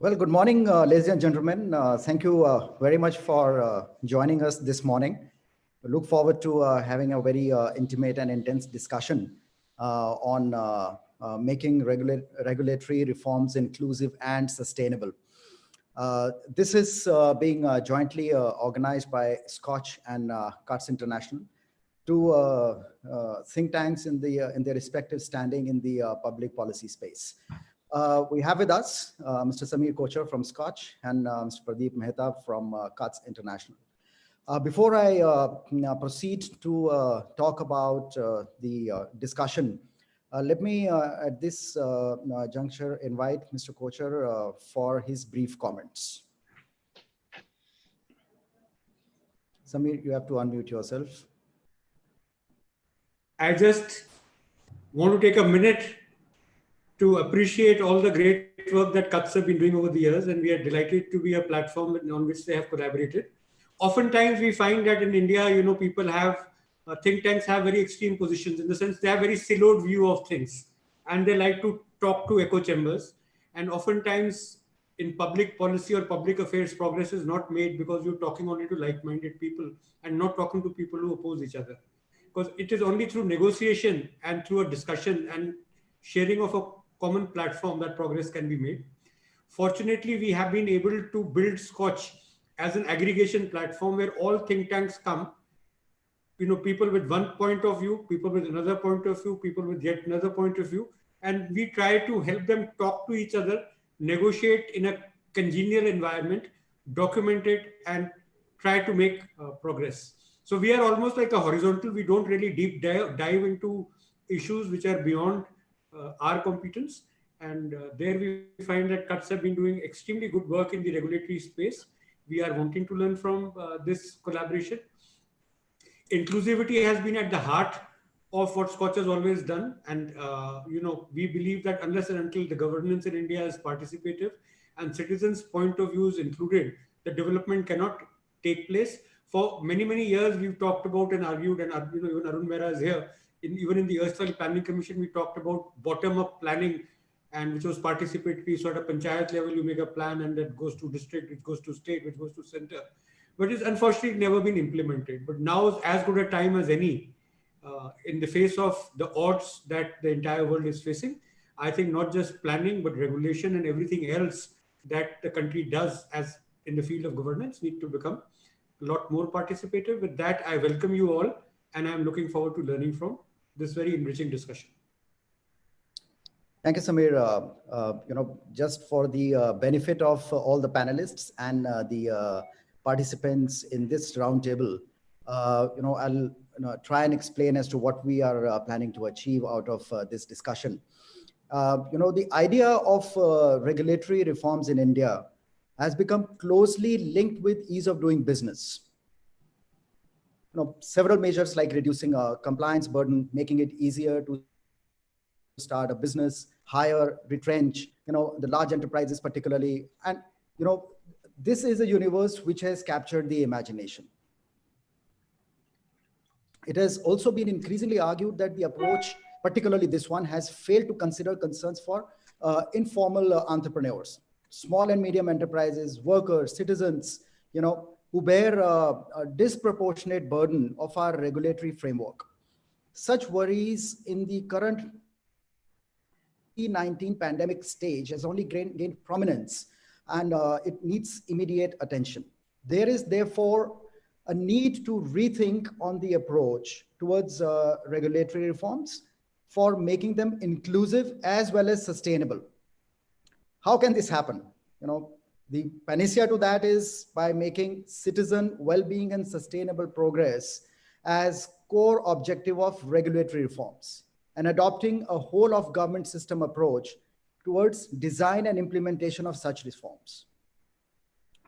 Well, good morning, ladies and gentlemen. Thank you very much for joining us this morning. We look forward to having a very intimate and intense discussion on making regulatory reforms inclusive and sustainable. This is being jointly organized by SKOCH and CUTS International, two think tanks in their respective standing in the public policy space. We have with us Mr. Kochhar from SKOCH and Mr. Pradeep Mehta from CUTS International. Before I proceed to talk about the discussion, let me at this juncture invite Mr. Kochhar for his brief comments. Samir, you have to unmute yourself. I just want to take a minute to appreciate all the great work that CUTS have been doing over the years, and we are delighted to be a platform on which they have collaborated. Oftentimes, we find that in India, people have think tanks have very extreme positions in the sense they have very siloed view of things, and they like to talk to echo chambers. And oftentimes, in public policy or public affairs, progress is not made because you're talking only to like-minded people and not talking to people who oppose each other. Because it is only through negotiation and through a discussion and sharing of a common platform that progress can be made. Fortunately, we have been able to build SKOCH as an aggregation platform where all think tanks come, people with one point of view, people with another point of view, people with yet another point of view, and we try to help them talk to each other, negotiate in a congenial environment, document it, and try to make progress. So we are almost like a horizontal. We don't really deep dive into issues which are beyond our competence. And there we find that CUTS have been doing extremely good work in the regulatory space. We are wanting to learn from this collaboration. Inclusivity has been at the heart of what SKOCH has always done. And, we believe that unless and until the governance in India is participative and citizens' point of views included, the development cannot take place. For many, many years, we've talked about and argued, and even Arun Maira is here. Even in the erstwhile Planning Commission, we talked about bottom-up planning, and which was participatory, sort of panchayat level, you make a plan and that goes to district, it goes to state, which goes to center. But it's unfortunately never been implemented. But now is as good a time as any in the face of the odds that the entire world is facing. I think not just planning, but regulation and everything else that the country does as in the field of governance need to become a lot more participative. With that, I welcome you all, and I'm looking forward to learning from this very enriching discussion. Thank you, Samir. Just for the benefit of all the panelists and the participants in this roundtable, I'll try and explain as to what we are planning to achieve out of this discussion. The idea of regulatory reforms in India has become closely linked with ease of doing business. Several measures like reducing compliance burden, making it easier to start a business, hire, retrench, the large enterprises particularly. And, this is a universe which has captured the imagination. It has also been increasingly argued that the approach, particularly this one, has failed to consider concerns for informal entrepreneurs, small and medium enterprises, workers, citizens, who bear a disproportionate burden of our regulatory framework. Such worries in the current COVID-19 pandemic stage has only gained prominence, and it needs immediate attention. There is therefore a need to rethink on the approach towards regulatory reforms for making them inclusive as well as sustainable. How can this happen? The panacea to that is by making citizen well-being and sustainable progress as core objective of regulatory reforms and adopting a whole of government system approach towards design and implementation of such reforms.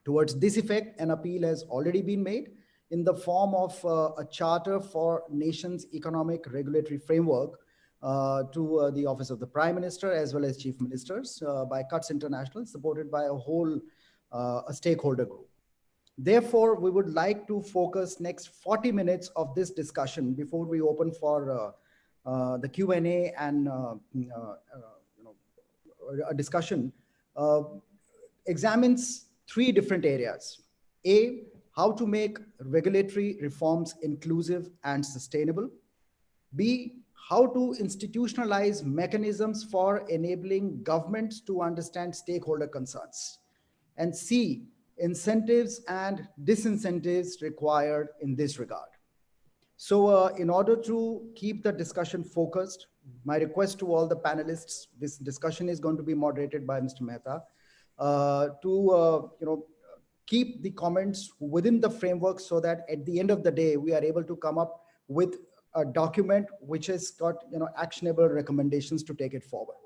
Towards this effect, an appeal has already been made in the form of a charter for nation's economic regulatory framework to the Office of the Prime Minister as well as Chief Ministers by CUTS International, supported by a whole a stakeholder group. Therefore, we would like to focus next 40 minutes of this discussion before we open for the Q&A and a discussion examines three different areas. A, how to make regulatory reforms inclusive and sustainable. B, how to institutionalize mechanisms for enabling governments to understand stakeholder concerns. And C, incentives and disincentives required in this regard. So in order to keep the discussion focused, my request to all the panelists, this discussion is going to be moderated by Mr. Mehta, to keep the comments within the framework so that at the end of the day, we are able to come up with a document which has got actionable recommendations to take it forward.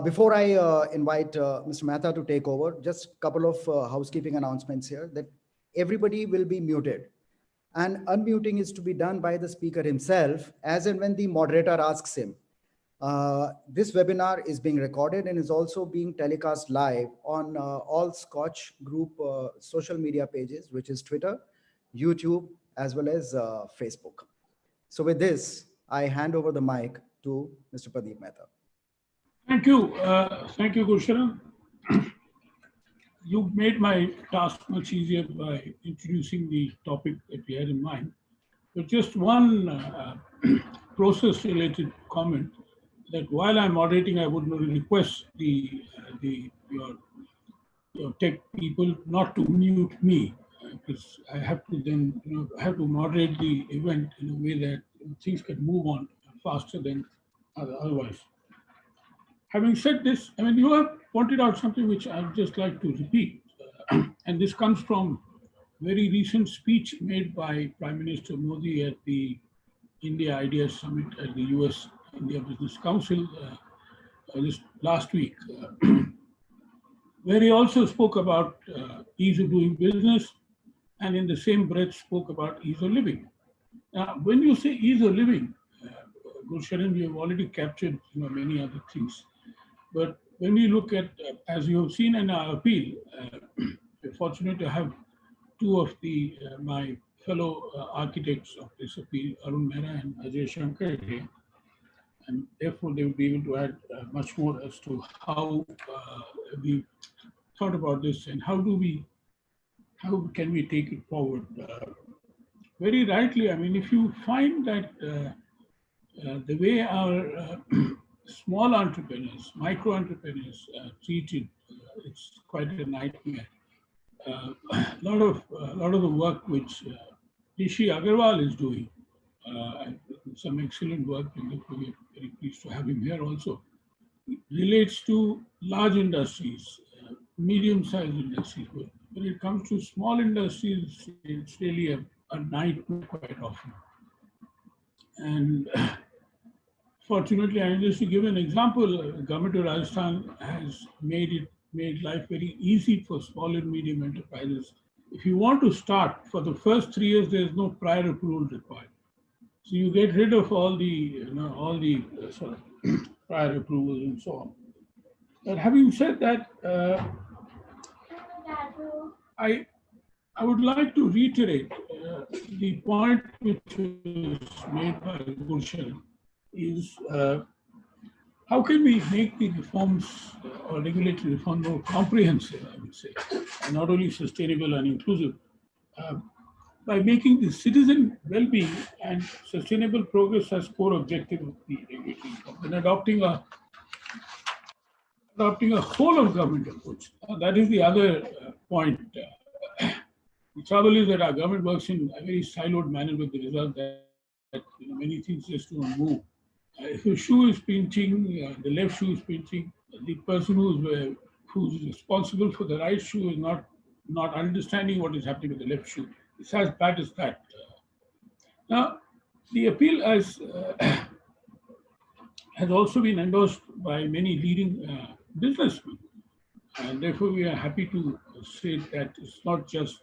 Before I invite Mr. Mehta to take over, just a couple of housekeeping announcements here that everybody will be muted. And unmuting is to be done by the speaker himself as and when the moderator asks him. This webinar is being recorded and is also being telecast live on all SKOCH group social media pages, which is Twitter, YouTube, as well as Facebook. So with this, I hand over the mic to Mr. Pradeep Mehta. Thank you. Thank you, Kochhar. You made my task much easier by introducing the topic that we had in mind. But just one process-related comment that while I'm moderating, I would request your tech people not to mute me, because I have to then have to moderate the event in a way that things can move on faster than otherwise. Having said this, I mean, you have pointed out something which I'd just like to repeat, and this comes from very recent speech made by Prime Minister Modi at the India Ideas Summit at the US India Business Council this last week, where he also spoke about ease of doing business, and in the same breath spoke about ease of living. Now, when you say ease of living, Gulsharan, you have already captured many other things. But when we look at, as you have seen in our appeal, we're fortunate to have two of my fellow architects of this appeal, Arun, Maira, and Ajay, Shankar here. And therefore, they will be able to add much more as to how we thought about this and how can we take it forward. Very rightly, I mean, if you find that the way our small entrepreneurs, micro entrepreneurs treated, it's quite a nightmare. A lot of the work which Rishi Agrawal is doing, some excellent work, and we're very pleased to have him here also, relates to large industries, medium-sized industries. But when it comes to small industries, it's really a nightmare quite often. And fortunately, and just to give an example, the government of Rajasthan has made life very easy for small and medium enterprises. If you want to start, for the first 3 years, there is no prior approval required. So you get rid of all the sort of prior approvals and so on. But having said that, I would like to reiterate the point which was made by Gulsharan is how can we make the reforms or regulatory reform more comprehensive, I would say, and not only sustainable and inclusive, by making the citizen well-being and sustainable progress as core objective of the regulatory reform, and adopting a whole of government approach. That is the other point. The trouble is that our government works in a very siloed manner, with the result that many things just don't move. If a shoe is pinching, the left shoe is pinching, the person who's responsible for the right shoe is not understanding what is happening with the left shoe. It's as bad as that. Now, the appeal has also been endorsed by many leading businessmen, and therefore we are happy to say that it's not just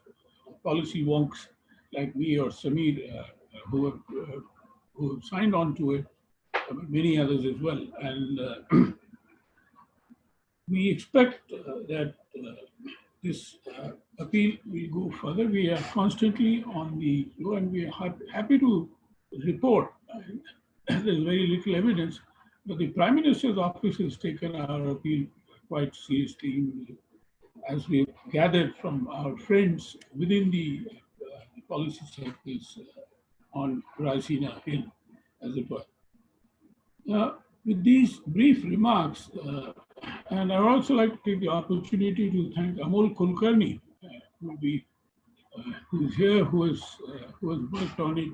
policy wonks like me or Samir who have signed on to it, but many others as well. And we expect that this appeal will go further. We are constantly on the go, and we are happy to report. There's very little evidence, but the Prime Minister's office has taken our appeal quite seriously as we gathered from our friends within the policy circles on Rasina Hill, as it were. With these brief remarks, and I would also like to take the opportunity to thank Amol Kulkarni, who's here, who has worked on it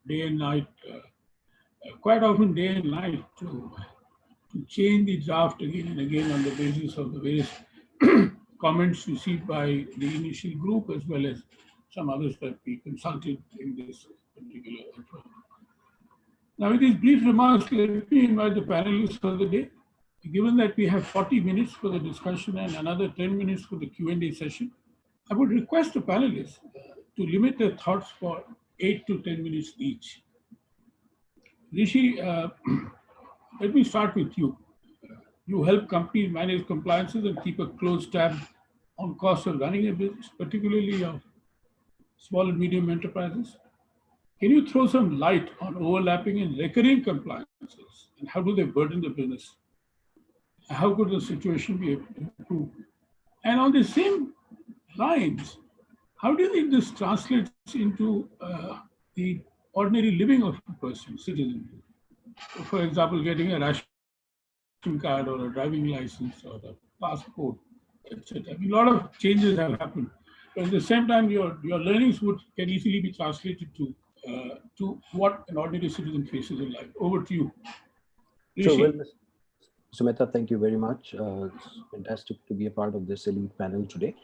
day and night, quite often day and night, to change the draft again and again on the basis of the various comments received by the initial group as well as some others that we consulted in this particular effort. Now, with these brief remarks, let me invite the panelists for the day. Given that we have 40 minutes for the discussion and another 10 minutes for the Q&A session, I would request the panelists to limit their thoughts for 8 to 10 minutes each. Rishi, let me start with you. You help companies manage compliances and keep a close tab on costs of running a business, particularly of small and medium enterprises. Can you throw some light on overlapping and recurring compliances and how do they burden the business? How could the situation be improved? And on the same lines, how do you think this translates into the ordinary living of a person, citizen? For example, getting a ration card or a driving license or a passport, etc. I mean, a lot of changes have happened. But at the same time, your learnings can easily be translated to what an ordinary citizen faces in life. Over to you. So, well, Mr. Mehta, thank you very much. It's fantastic to be a part of this elite panel today.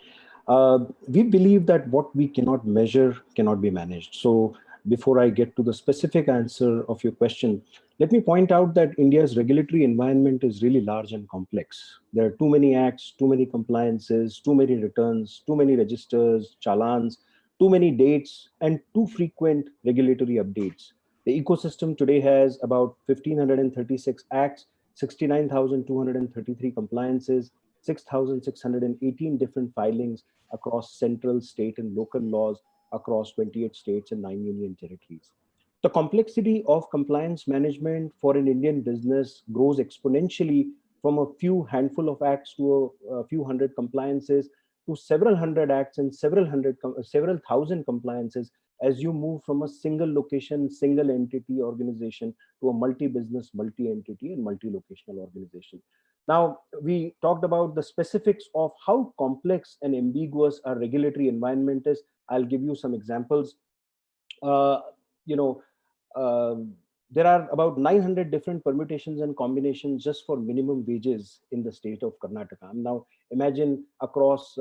We believe that what we cannot measure cannot be managed. So before I get to the specific answer of your question, let me point out that India's regulatory environment is really large and complex. There are too many acts, too many compliances, too many returns, too many registers, challans, too many dates, and too frequent regulatory updates. The ecosystem today has about 1,536 acts, 69,233 compliances, 6,618 different filings across central, state, and local laws across 28 states and 9 union territories. The complexity of compliance management for an Indian business grows exponentially from a few handful of acts to a few hundred compliances to several hundred acts and several thousand compliances as you move from a single location, single entity organization to a multi-business, multi-entity and multi-locational organization. Now, we talked about the specifics of how complex and ambiguous our regulatory environment is. I'll give you some examples. There are about 900 different permutations and combinations just for minimum wages in the state of Karnataka. Now, imagine across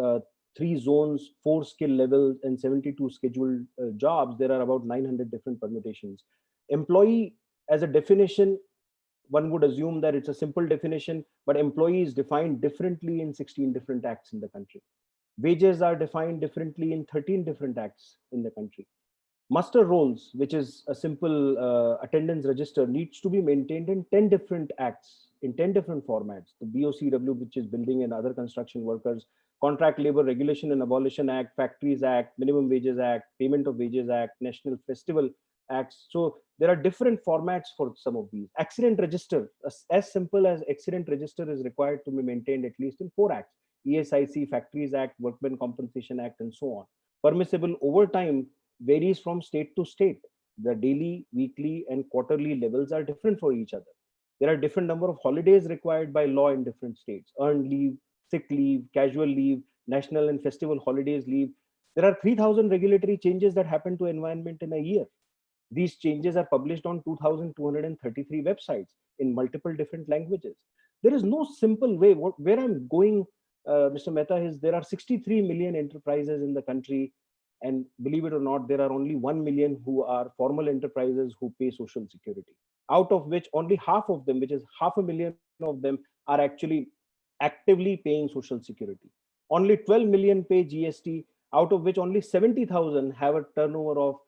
3 zones, 4 skill levels, and 72 scheduled jobs, there are about 900 different permutations. Employee, as a definition, one would assume that it's a simple definition, but employee is defined differently in 16 different acts in the country. Wages are defined differently in 13 different acts in the country. Muster rolls, which is a simple attendance register, needs to be maintained in 10 different acts, in 10 different formats. The BOCW, which is Building and Other Construction Workers, Contract Labor Regulation and Abolition Act, Factories Act, Minimum Wages Act, Payment of Wages Act, National Festival Acts. So there are different formats for some of these. Accident register, as simple as accident register, is required to be maintained at least in 4 acts. ESIC, Factories Act, Workmen Compensation Act, and so on. Permissible overtime varies from state to state. The daily, weekly, and quarterly levels are different for each other. There are different number of holidays required by law in different states. Earned leave, sick leave, casual leave, national and festival holidays leave. There are 3,000 regulatory changes that happen to environment in a year. These changes are published on 2,233 websites in multiple different languages. There is no simple way. Where I'm going, Mr. Mehta, is there are 63 million enterprises in the country. And believe it or not, there are only 1 million who are formal enterprises who pay social security, out of which only half of them, which is 500,000 of them, are actually actively paying social security. Only 12 million pay GST, out of which only 70,000 have a turnover of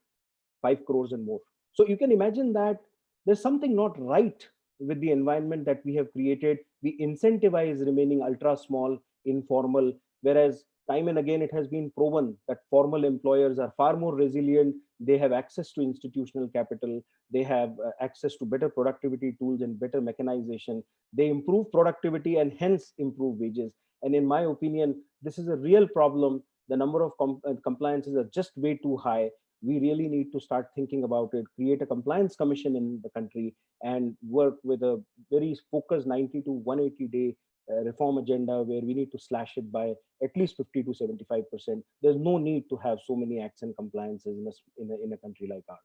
5 crores and more. So you can imagine that there's something not right with the environment that we have created. We incentivize remaining ultra small, informal, whereas time and again, it has been proven that formal employers are far more resilient. They have access to institutional capital. They have access to better productivity tools and better mechanization. They improve productivity and hence improve wages. And in my opinion, this is a real problem. The number of compliances are just way too high. We really need to start thinking about it, create a compliance commission in the country, and work with a very focused 90 to 180 day reform agenda where we need to slash it by at least 50 to 75%. There's no need to have so many acts and compliances in a country like ours.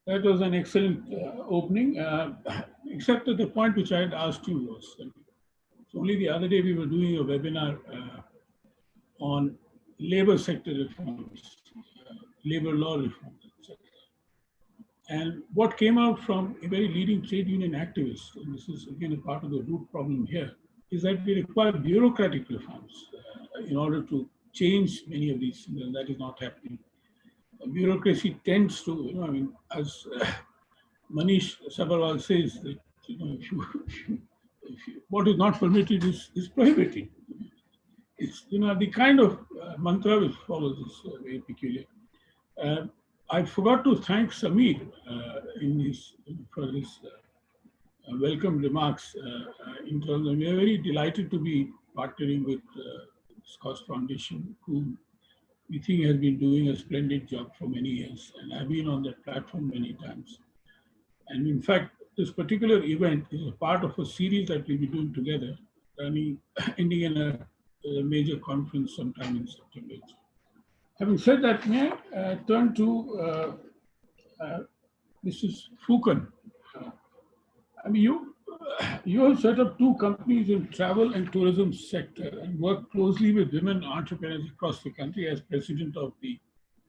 That was an excellent opening, except that the point which I had asked you was, so only the other day we were doing a webinar on labor sector reforms, labor law reforms, etc. And what came out from a very leading trade union activist, and this is again a part of the root problem here, is that we require bureaucratic reforms in order to change many of these things, and that is not happening. Bureaucracy tends to, I mean, as Manish Sabharwal says, that what is not permitted is prohibited. It's the kind of mantra which follows is very peculiar. I forgot to thank Samir for his welcome remarks. In terms of, we are very delighted to be partnering with SKOCH Foundation, who we think has been doing a splendid job for many years, and I've been on that platform many times. And in fact, this particular event is a part of a series that we'll be doing together, ending in a major conference sometime in September. Having said that, may I turn to Mrs. Phookan. I mean, you have set up 2 companies in travel and tourism sector and work closely with women entrepreneurs across the country as president of the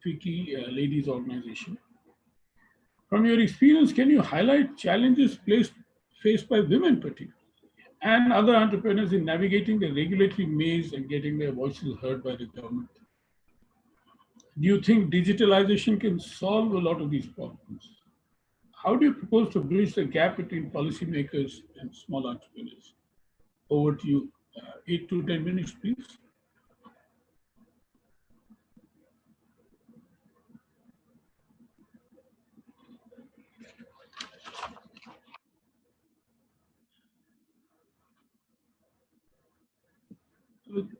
FICCI Ladies Organization. From your experience, can you highlight challenges faced by women particularly and other entrepreneurs in navigating the regulatory maze and getting their voices heard by the government? Do you think digitalization can solve a lot of these problems? How do you propose to bridge the gap between policymakers and small entrepreneurs? Over to you. 8 to 10 minutes, please.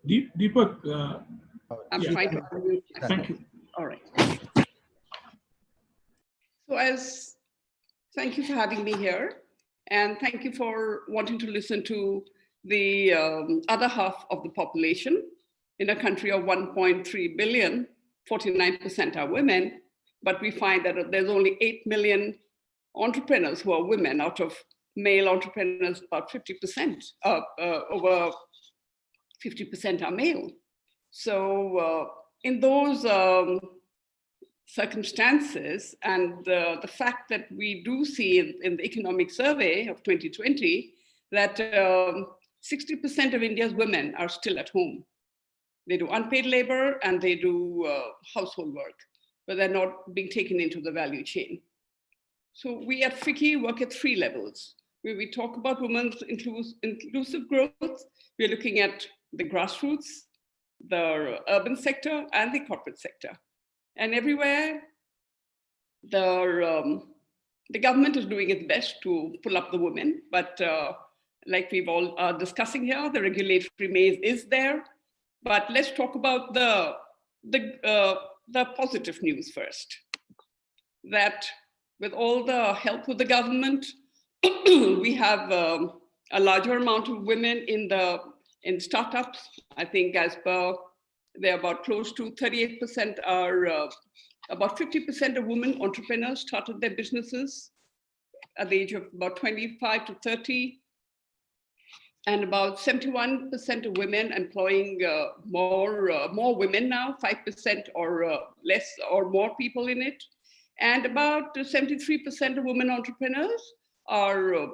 Deepak. I'm trying to unmute. Thank you. All right. So thank you for having me here. And thank you for wanting to listen to the other half of the population. In a country of 1.3 billion, 49% are women, but we find that there's only 8 million entrepreneurs who are women out of male entrepreneurs, about 50%, over 50% are male. So in those circumstances, and the fact that we do see in the economic survey of 2020 that 60% of India's women are still at home. They do unpaid labor and they do household work, but they're not being taken into the value chain. So we at FICCI work at 3 levels. Where we talk about women's inclusive growth, we're looking at the grassroots, the urban sector, and the corporate sector. And everywhere, the government is doing its best to pull up the women, but like we've all are discussing here, the regulatory maze is there. But let's talk about the positive news first. That with all the help of the government, we have a larger amount of women in startups. I think as per, they're about close to 38% are, about 50% of women entrepreneurs started their businesses at the age of about 25 to 30. And about 71% of women employing more women now, 5% or less or more people in it. And about 73% of women entrepreneurs are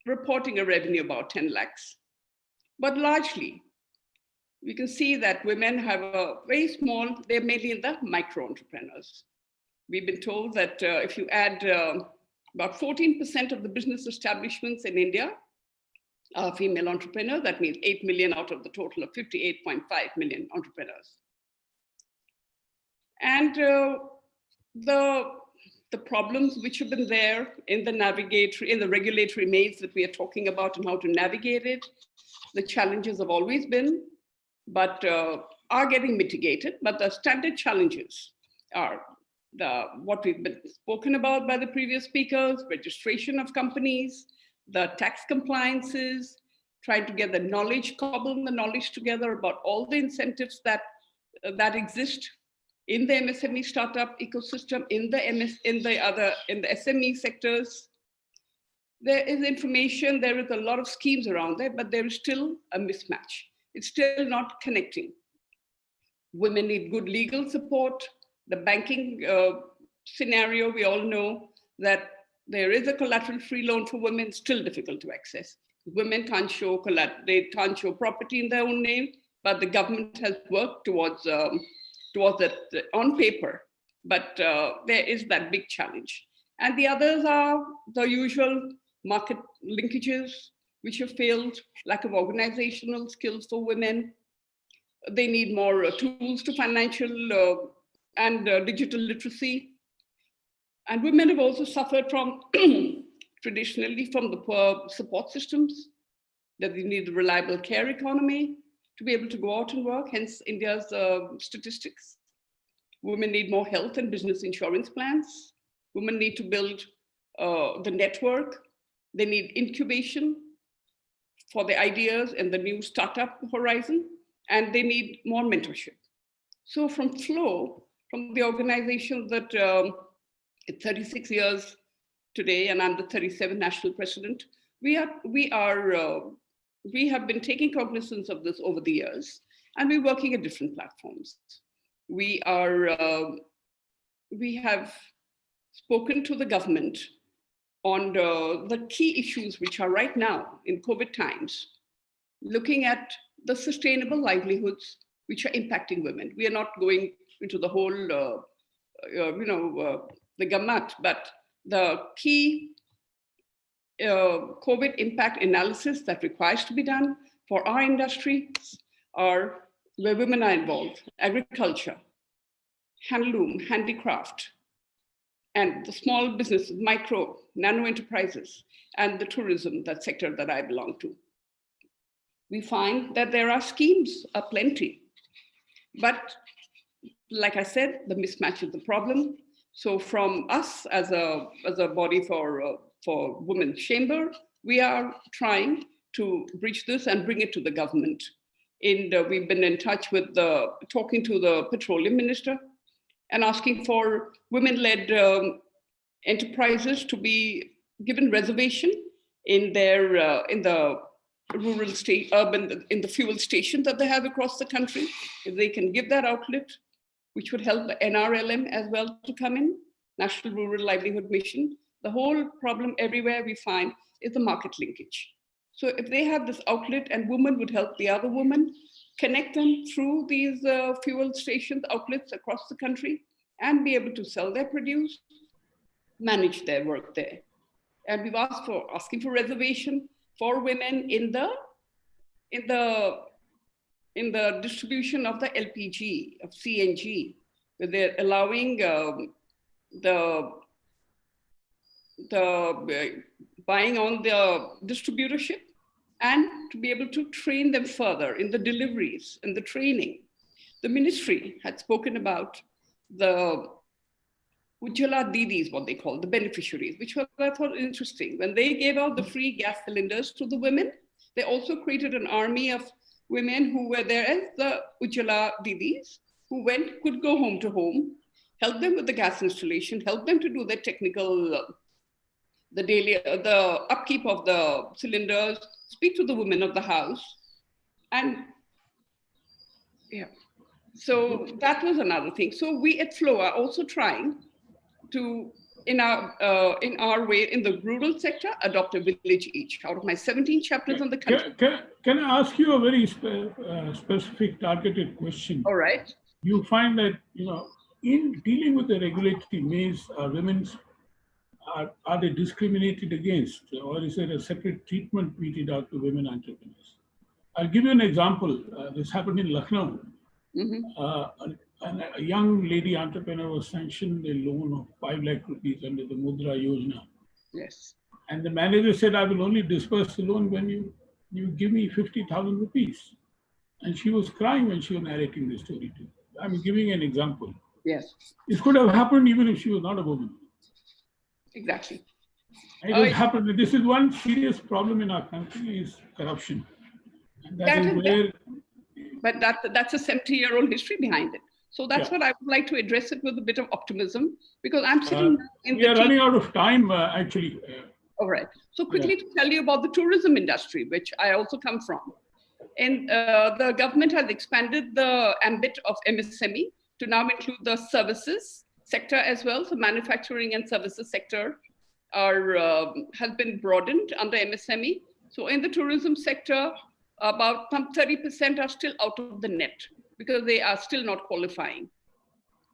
reporting a revenue about 10 lakhs. But largely, we can see that women have a very small, they're mainly in the micro entrepreneurs. We've been told that if you add about 14% of the business establishments in India are female entrepreneurs. That means 8 million out of the total of 58.5 million entrepreneurs. And the problems which have been there in the regulatory maze that we are talking about and how to navigate it, the challenges have always been, but are getting mitigated. But the standard challenges are what we've been spoken about by the previous speakers: registration of companies, the tax compliances, trying to get the knowledge, cobble the knowledge together about all the incentives that exist in the MSME startup ecosystem, in the SME sectors. There is information, there is a lot of schemes around there, but there is still a mismatch. It's still not connecting. Women need good legal support. The banking scenario, we all know that there is a collateral-free loan for women, still difficult to access. Women can't show property in their own name, but the government has worked towards it on paper. But there is that big challenge. And the others are the usual market linkages, which have failed, lack of organizational skills for women. They need more tools to financial and digital literacy. And women have also suffered from, traditionally, from the poor support systems, that they need a reliable care economy to be able to go out and work, hence India's statistics. Women need more health and business insurance plans. Women need to build the network. They need incubation for the ideas and the new startup horizon, and they need more mentorship. So from FLOW, from the organization that it's 36 years today, and I'm the 37th national president, we have been taking cognizance of this over the years, and we're working at different platforms. We have spoken to the government on the key issues which are right now in COVID times, looking at the sustainable livelihoods which are impacting women. We are not going into the whole, the gamut, but the key COVID impact analysis that requires to be done for our industry are where women are involved: agriculture, handloom, handicraft, and the small businesses, micro, nano enterprises, and the tourism, that sector that I belong to. We find that there are schemes aplenty, but like I said, the mismatch is the problem. So from us as a body for Women's Chamber, we are trying to bridge this and bring it to the government. We've been in touch with talking to the petroleum minister and asking for women-led enterprises to be given reservation in the rural state, urban, in the fuel stations that they have across the country. If they can give that outlet, which would help the NRLM as well to come in, National Rural Livelihood Mission. The whole problem everywhere we find is the market linkage. So if they have this outlet and women would help the other women, connect them through these fuel stations, outlets across the country, and be able to sell their produce, manage their work there. And we've asking for reservation for women in the distribution of the LPG, of CNG, where they're allowing the buying on the distributorship, and to be able to train them further in the deliveries and the training. The ministry had spoken about the Ujjwala Didis, what they call the beneficiaries, which I thought interesting. When they gave out the free gas cylinders to the women, they also created an army of women who were there as the Ujjwala Didis, who could go home to home, help them with the gas installation, help them to do their technical, the upkeep of the cylinders, speak to the women of the house. And yeah, so that was another thing. So we at FLOW are also trying to, in our way, in the rural sector, adopt a village each. Out of my 17 chapters on the country. Can I ask you a very specific targeted question? All right. You find that, in dealing with the regulatory maze, women's are they discriminated against, or is there a separate treatment meted out to women entrepreneurs? I'll give you an example. This happened in Lucknow. A young lady entrepreneur was sanctioned a loan of 5 lakh rupees under the Mudra Yojana. Yes. And the manager said, I will only disperse the loan when you give me 50,000 rupees. And she was crying when she was narrating the story to me. I'm giving an example. Yes. It could have happened even if she was not a woman. Exactly. It has happened. This is one serious problem in our country is corruption. And but that's a 70-year-old history behind it. So that's what I would like to address it with a bit of optimism, because I'm sitting in we are running out of time, actually. All right. So quickly to tell you about the tourism industry, which I also come from. And the government has expanded the ambit of MSME to now include the services sector as well. So manufacturing and services sector has been broadened under MSME. So in the tourism sector, about 30% are still out of the net because they are still not qualifying.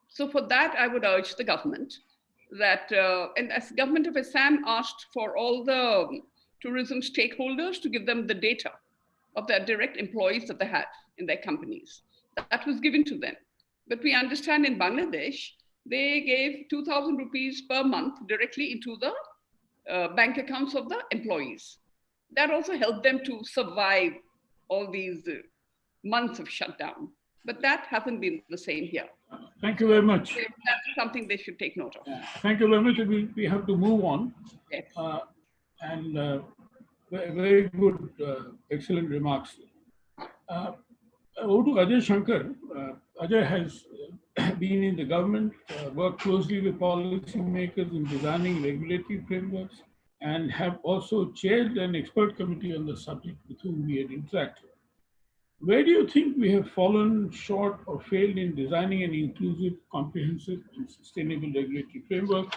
So for that, I would urge the government that, and as government of Assam asked for all the tourism stakeholders to give them the data of their direct employees that they had in their companies. That was given to them. But we understand in Bangladesh, they gave 2,000 rupees per month directly into the bank accounts of the employees. That also helped them to survive all these months of shutdown. But that hasn't been the same here. Thank you very much. That's something they should take note of. Thank you very much. We have to move on. Yes. Very good, excellent remarks. Over to Ajay Shankar. Ajay has been in the government, worked closely with policymakers in designing regulatory frameworks, and have also chaired an expert committee on the subject with whom we had interacted. Where do you think we have fallen short or failed in designing an inclusive, comprehensive, and sustainable regulatory framework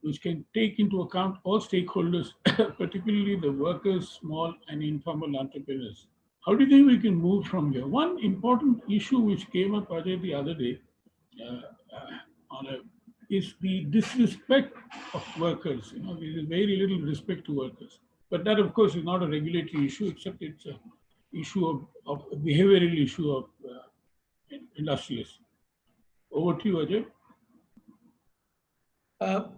which can take into account all stakeholders, particularly the workers, small and informal entrepreneurs? How do you think we can move from here? One important issue which came up, Ajay, the other day is the disrespect of workers. There is very little respect to workers. But that, of course, is not a regulatory issue, except it's a issue of a behavioral issue of industrialists. Over to you, Ajay.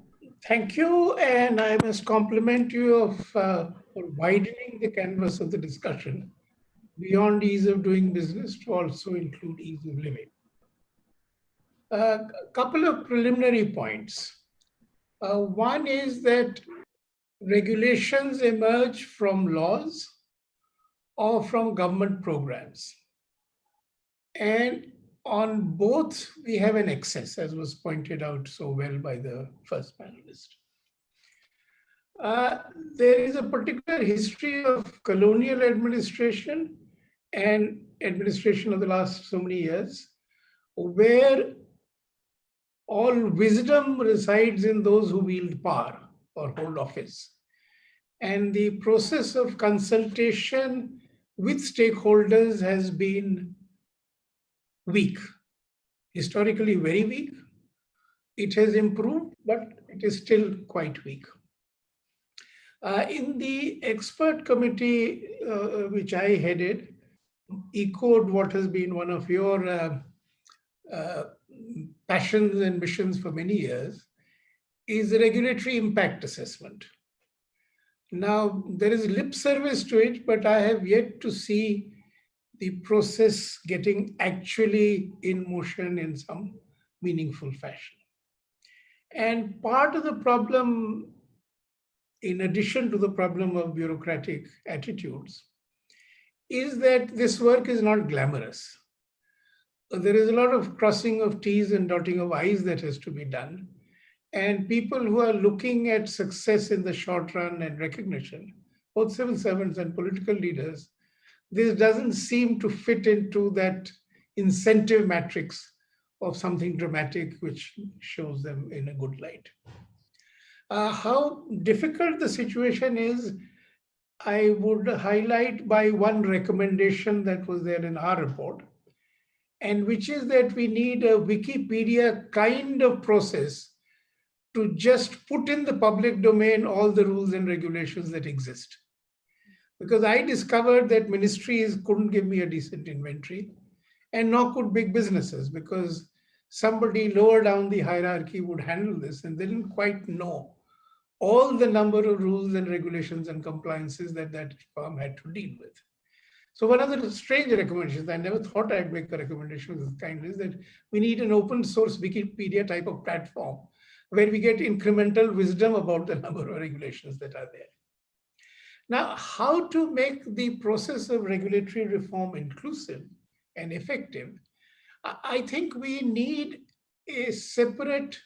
Thank you, and I must compliment you for widening the canvas of the discussion beyond ease of doing business to also include ease of living. A couple of preliminary points. One is that regulations emerge from laws or from government programs. And on both, we have an excess, as was pointed out so well by the first panelist. There is a particular history of colonial administration and administration of the last so many years, where all wisdom resides in those who wield power or hold office. And the process of consultation with stakeholders has been weak, historically very weak. It has improved, but it is still quite weak. In the expert committee, which I headed, echoed what has been one of your passions and missions for many years, is the regulatory impact assessment. Now, there is lip service to it, but I have yet to see the process getting actually in motion in some meaningful fashion. And part of the problem, in addition to the problem of bureaucratic attitudes, is that this work is not glamorous. There is a lot of crossing of T's and dotting of I's that has to be done. And people who are looking at success in the short run and recognition, both civil servants and political leaders, this doesn't seem to fit into that incentive matrix of something dramatic which shows them in a good light. How difficult the situation is, I would highlight by one recommendation that was there in our report, and which is that we need a Wikipedia kind of process to just put in the public domain all the rules and regulations that exist. Because I discovered that ministries couldn't give me a decent inventory, and nor could big businesses, because somebody lower down the hierarchy would handle this, and they didn't quite know all the number of rules and regulations and compliances that that firm had to deal with. So one of the strange recommendations, I never thought I'd make a recommendation of this kind, is that we need an open source Wikipedia type of platform where we get incremental wisdom about the number of regulations that are there. Now, how to make the process of regulatory reform inclusive and effective? I think we need a separate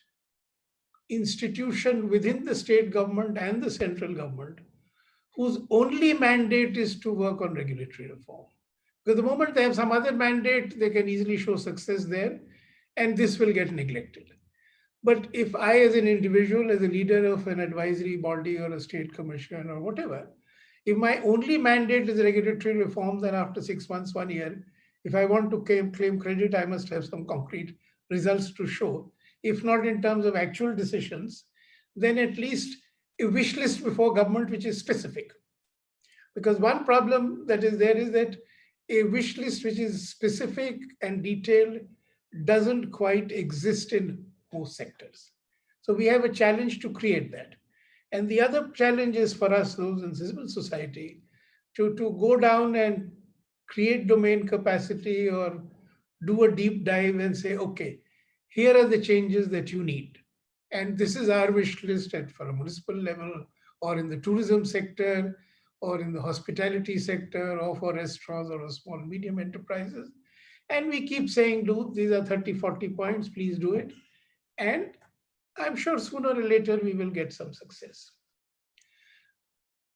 institution within the state government and the central government whose only mandate is to work on regulatory reform. Because the moment they have some other mandate, they can easily show success there, and this will get neglected. But if I, as an individual, as a leader of an advisory body or a state commission or whatever, if my only mandate is regulatory reform, then after 6 months, 1 year, if I want to claim credit, I must have some concrete results to show. If not in terms of actual decisions, then at least a wish list before government which is specific. Because one problem that is there is that a wish list which is specific and detailed doesn't quite exist in most sectors. So we have a challenge to create that. And the other challenge is for us, those in civil society, to go down and create domain capacity or do a deep dive and say, okay, here are the changes that you need. And this is our wish list for a municipal level, or in the tourism sector, or in the hospitality sector, or for restaurants or small and medium enterprises. And we keep saying, dude, these are 30, 40 points, please do it. And I'm sure sooner or later we will get some success.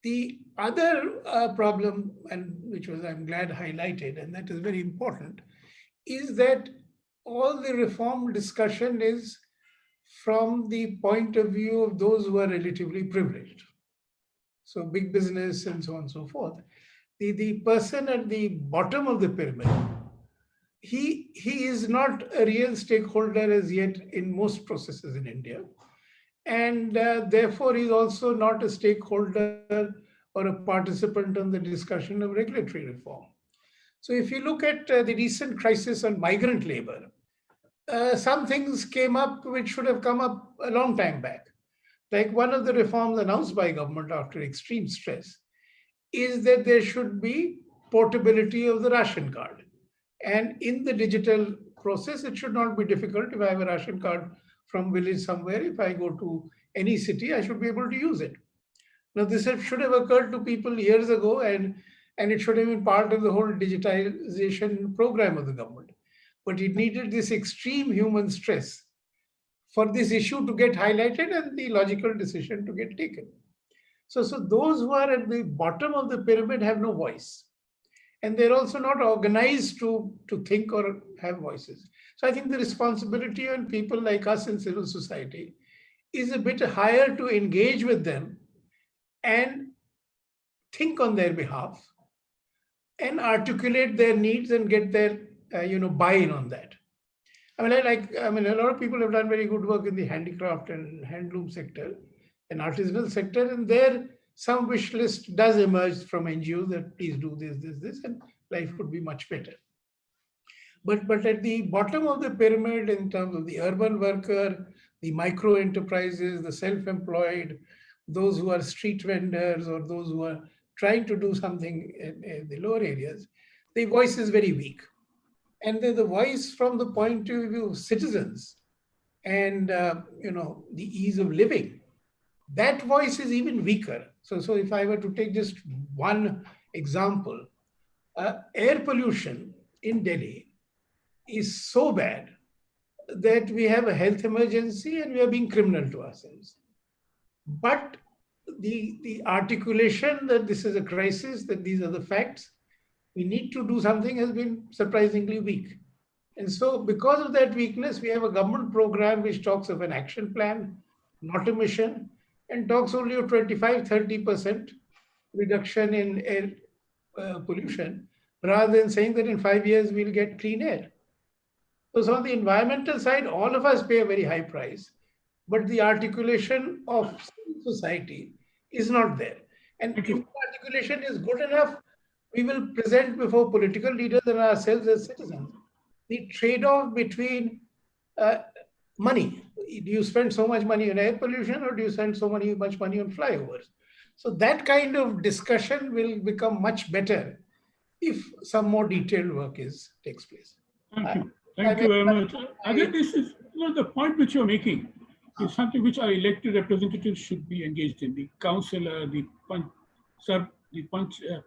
The other problem, and which was, I'm glad, highlighted, and that is very important, is that all the reform discussion is from the point of view of those who are relatively privileged. So big business and so on and so forth. The person at the bottom of the pyramid, he is not a real stakeholder as yet in most processes in India. And therefore, he's also not a stakeholder or a participant in the discussion of regulatory reform. So if you look at the recent crisis on migrant labor, some things came up which should have come up a long time back. Like one of the reforms announced by government after extreme stress is that there should be portability of the ration card. And in the digital process, it should not be difficult. If I have a ration card from village somewhere, if I go to any city, I should be able to use it. Now, this should have occurred to people years ago, and it should have been part of the whole digitization program of the government. But it needed this extreme human stress for this issue to get highlighted and the logical decision to get taken. So those who are at the bottom of the pyramid have no voice. And they're also not organized to think or have voices. So I think the responsibility on people like us in civil society is a bit higher to engage with them and think on their behalf and articulate their needs and get their buy-in on that. I mean, a lot of people have done very good work in the handicraft and handloom sector and artisanal sector, and there some wish list does emerge from NGOs that please do this, and life could be much better. But at the bottom of the pyramid, in terms of the urban worker, the micro enterprises, the self-employed, those who are street vendors or those who are trying to do something in the lower areas, the voice is very weak. And the voice from the point of view of citizens and the ease of living, that voice is even weaker. So if I were to take just one example, air pollution in Delhi is so bad that we have a health emergency and we are being criminal to ourselves. But the articulation that this is a crisis, that these are the facts, we need to do something, has been surprisingly weak. And so because of that weakness, we have a government program which talks of an action plan, not a mission, and talks only of 25-30% reduction in air pollution, rather than saying that in 5 years we'll get clean air. So on the environmental side, all of us pay a very high price. but the articulation of civil society is not there. And if the articulation is good enough, we will present before political leaders and ourselves as citizens the trade-off between money. Do you spend so much money on air pollution, or do you spend so much money on flyovers? So that kind of discussion will become much better if some more detailed work takes place. Thank you. Thank you very much. I think this is, the point which you're making is something which our elected representatives should be engaged in. The councillor, the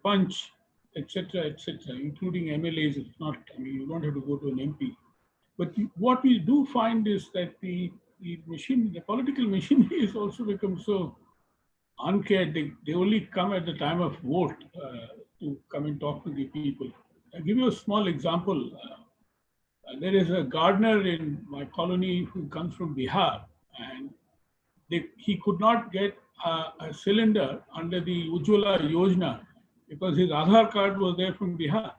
punch, etc., including MLAs. If not, I mean, you don't have to go to an MP. But what we do find is that the machine, the political machinery has also become so uncared. They only come at the time of vote to come and talk to the people. I'll give you a small example. There is a gardener in my colony who comes from Bihar, and he could not get a cylinder under the Ujjwala Yojana because his Aadhaar card was there from Bihar.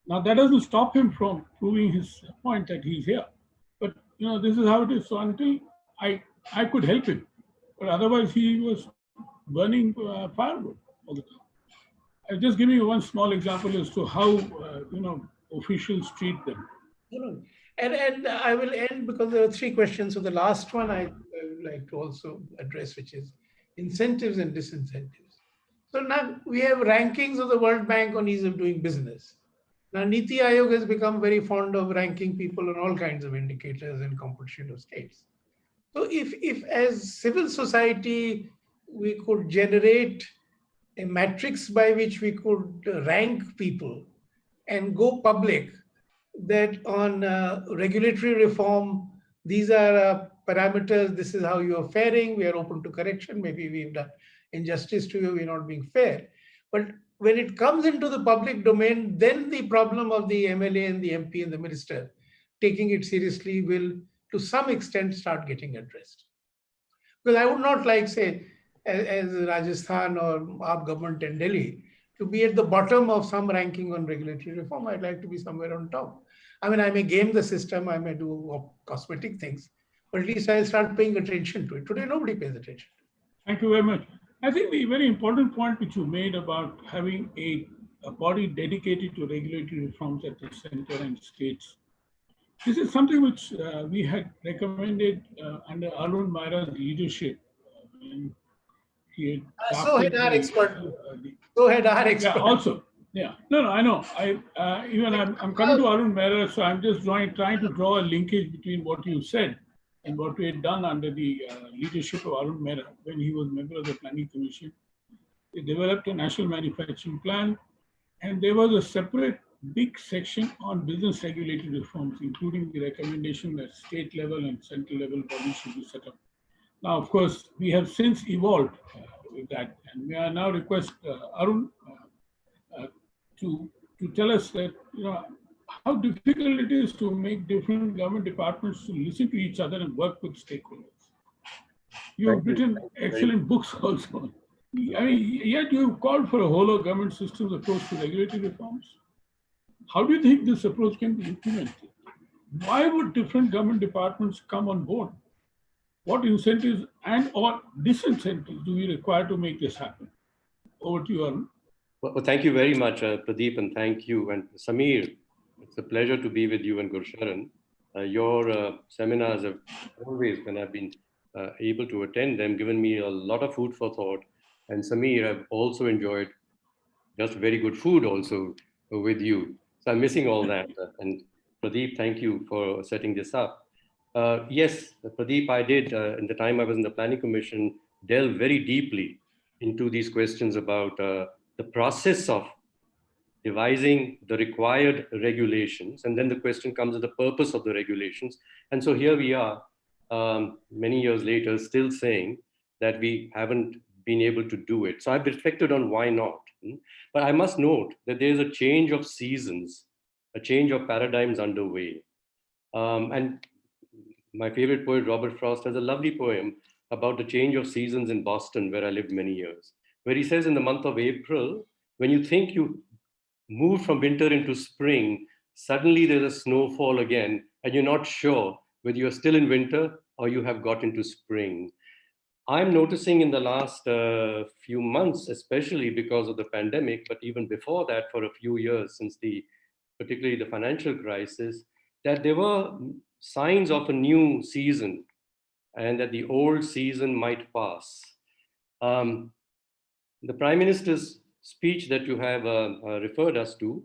Now that doesn't stop him from proving his point that he's here. But this is how it is. So until I could help him, but otherwise he was burning firewood all the time. I'll just give you one small example as to how officials treat them. And I will end because there are 3 questions. So the last one I would like to also address, which is incentives and disincentives. So now we have rankings of the World Bank on ease of doing business. Now Niti Aayog has become very fond of ranking people on all kinds of indicators and competition of states. So if as civil society we could generate a matrix by which we could rank people and go public, that on regulatory reform, these are parameters, this is how you are faring, we are open to correction, maybe we've done injustice to you, we're not being fair. But when it comes into the public domain, then the problem of the MLA and the MP and the minister taking it seriously will, to some extent, start getting addressed. Because I would not like, say, as Rajasthan or our government in Delhi, to be at the bottom of some ranking on regulatory reform. I'd like to be somewhere on top. I mean, I may game the system, I may do cosmetic things, but at least I'll start paying attention to it. Today, nobody pays attention. Thank you very much. I think the very important point which you made about having a body dedicated to regulatory reforms at the center and states. This is something which we had recommended under Arun Maira's leadership. So had our expert. Yeah, also. Yeah. No, I know. I'm coming to Arun Maira, so I'm just trying to draw a linkage between what you said and what we had done under the leadership of Arun Maira when he was member of the Planning Commission. They developed a national manufacturing plan, and there was a separate big section on business regulatory reforms, including the recommendation that state level and central level bodies should be set up. Now, of course, we have since evolved with that, and we are now request Arun to tell us that how difficult it is to make different government departments to listen to each other and work with stakeholders. You have written excellent books also. I mean, yet you have called for a whole of government systems approach to regulatory reforms. How do you think this approach can be implemented? Why would different government departments come on board? What incentives and or disincentives do we require to make this happen? Over to you, Arun. Well, thank you very much, Pradeep, and thank you. And Samir, it's a pleasure to be with you and Gursharan. Your seminars have always, when I've been able to attend them, given me a lot of food for thought. And Samir, I've also enjoyed just very good food also with you. So I'm missing all that. And Pradeep, thank you for setting this up. Yes, Pradeep, I did, in the time I was in the Planning Commission, delve very deeply into these questions about the process of devising the required regulations. And then the question comes of the purpose of the regulations. And so here we are, many years later, still saying that we haven't been able to do it. So I've reflected on why not. But I must note that there's a change of seasons, a change of paradigms underway. And my favorite poet, Robert Frost, has a lovely poem about the change of seasons in Boston, where I lived many years, where he says in the month of April, when you think you moved from winter into spring, suddenly there's a snowfall again, and you're not sure whether you're still in winter or you have got into spring. I'm noticing in the last few months, especially because of the pandemic, but even before that, for a few years, since particularly the financial crisis, that there were signs of a new season and that the old season might pass. The Prime Minister's speech that you have referred us to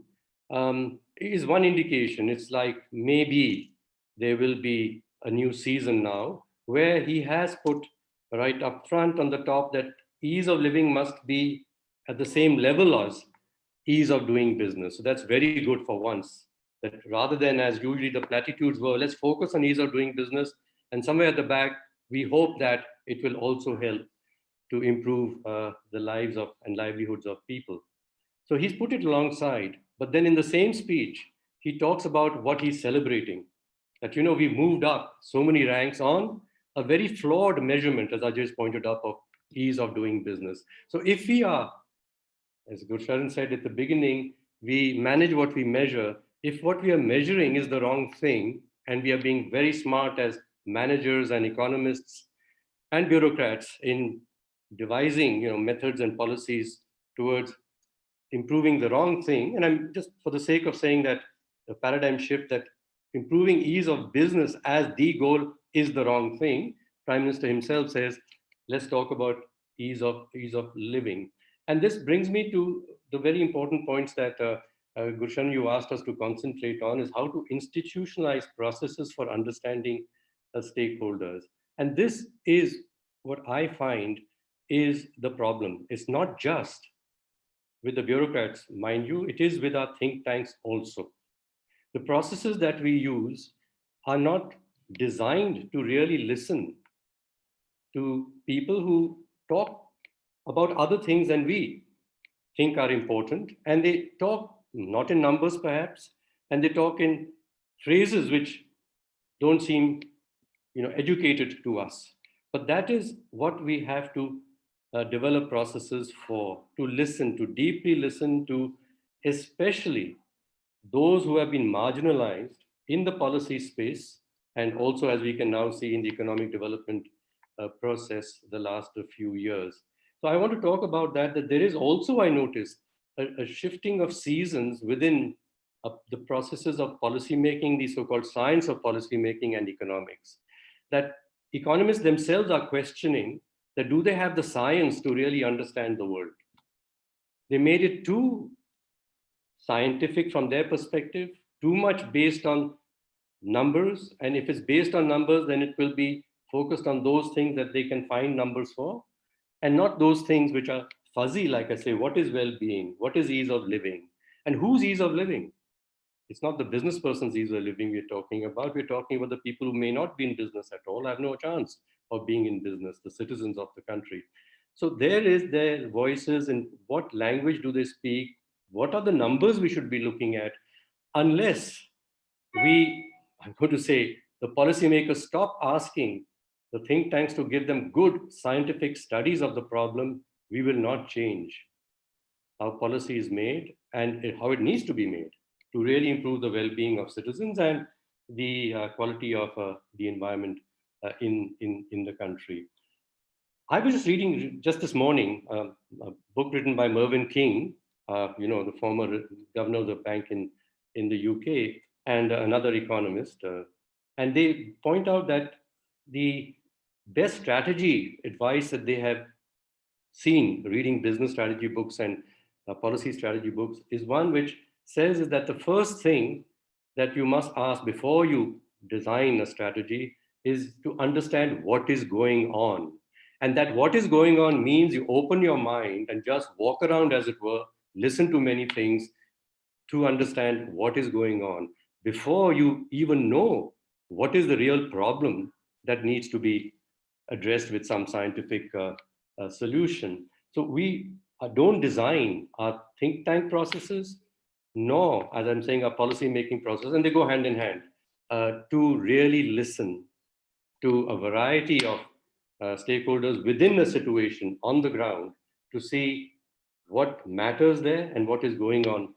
is one indication. It's like maybe there will be a new season now, where he has put right up front on the top that ease of living must be at the same level as ease of doing business. So that's very good for once, that rather than as usually the platitudes were, let's focus on ease of doing business, and somewhere at the back, we hope that it will also help to improve the lives of and livelihoods of people. So he's put it alongside, but then in the same speech, he talks about what he's celebrating, that, you know, we moved up so many ranks on a very flawed measurement, as Ajay pointed out, of ease of doing business. So if we are, as Kochhar said at the beginning, we manage what we measure. If what we are measuring is the wrong thing, and we are being very smart as managers and economists and bureaucrats in devising, methods and policies towards improving the wrong thing, and I'm just for the sake of saying that the paradigm shift that improving ease of business as the goal is the wrong thing. Prime Minister himself says, let's talk about ease of living. And this brings me to the very important points that Gulshan, you asked us to concentrate on, is how to institutionalize processes for understanding stakeholders. And this is what I find is the problem. It's not just with the bureaucrats, mind you, it is with our think tanks also. The processes that we use are not designed to really listen to people who talk about other things than we think are important. And they talk not in numbers perhaps, and they talk in phrases which don't seem educated to us. But that is what we have to develop processes for, to listen, to deeply listen to, especially those who have been marginalized in the policy space, and also, as we can now see, in the economic development process the last few years. So I want to talk about that there is also, I noticed, a shifting of seasons within the processes of policy making, the so-called science of policy making and economics, that economists themselves are questioning that do they have the science to really understand the world? They made it too scientific from their perspective, too much based on numbers. And if it's based on numbers, then it will be focused on those things that they can find numbers for, and not those things which are fuzzy, like I say, what is well-being? What is ease of living? And whose ease of living? It's not the business person's ease of living we're talking about. We're talking about the people who may not be in business at all, have no chance of being in business, the citizens of the country. So there is their voices, and what language do they speak? What are the numbers we should be looking at? Unless I'm going to say, the policymakers stop asking the think tanks to give them good scientific studies of the problem, we will not change how policy is made and how it needs to be made to really improve the well-being of citizens and the quality of the environment in the country. I was just reading just this morning a book written by Mervyn King, the former governor of the bank in the UK, and another economist. And they point out that the best strategy advice that they have seen reading business strategy books and policy strategy books is one which says is that the first thing that you must ask before you design a strategy is to understand what is going on. And that what is going on means you open your mind and just walk around, as it were, listen to many things to understand what is going on before you even know what is the real problem that needs to be addressed with some scientific solution. So we don't design our think tank processes, nor, as I'm saying, our policy making process, and they go hand in hand, to really listen to a variety of stakeholders within a situation on the ground to see what matters there and what is going on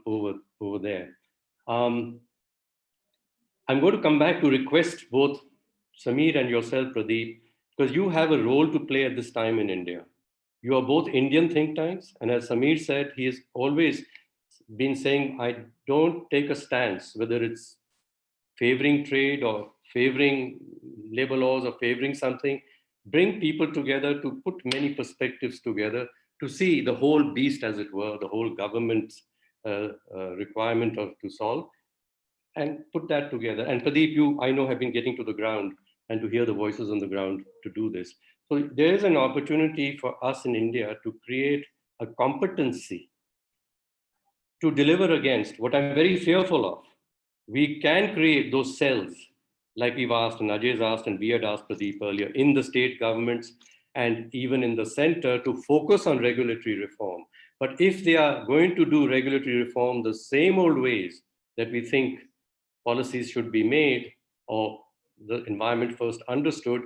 over there. I'm going to come back to request both Sameer and yourself, Pradeep, because you have a role to play at this time in India. You are both Indian think tanks, and as Sameer said, he has always been saying, I don't take a stance, whether it's favoring trade or favoring labor laws or favoring something. Bring people together to put many perspectives together to see the whole beast, as it were, the whole government's requirement to solve, and put that together. And Pradeep, you, I know, have been getting to the ground and to hear the voices on the ground to do this. So there is an opportunity for us in India to create a competency to deliver against what I'm very fearful of. We can create those cells, like we've asked, and Ajay's asked, and we had asked Pradeep earlier, in the state governments and even in the center to focus on regulatory reform. But if they are going to do regulatory reform the same old ways that we think policies should be made, or the environment first understood,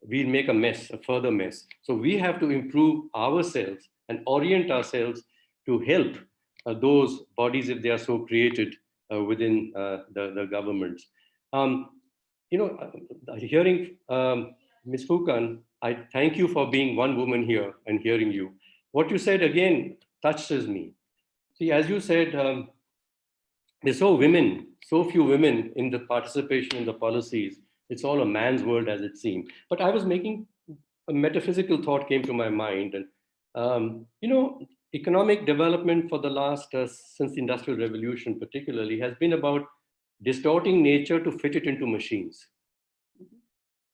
we'll make a mess, a further mess. So we have to improve ourselves and orient ourselves to help those bodies, if they are so created within the governments. Hearing Ms. Phookan, I thank you for being one woman here and hearing you. What you said again touches me. See, as you said, there's so few women in the participation in the policies. It's all a man's world, as it seemed. But I was making a metaphysical thought came to my mind, and economic development for the last since the Industrial Revolution, particularly, has been about distorting nature to fit it into machines.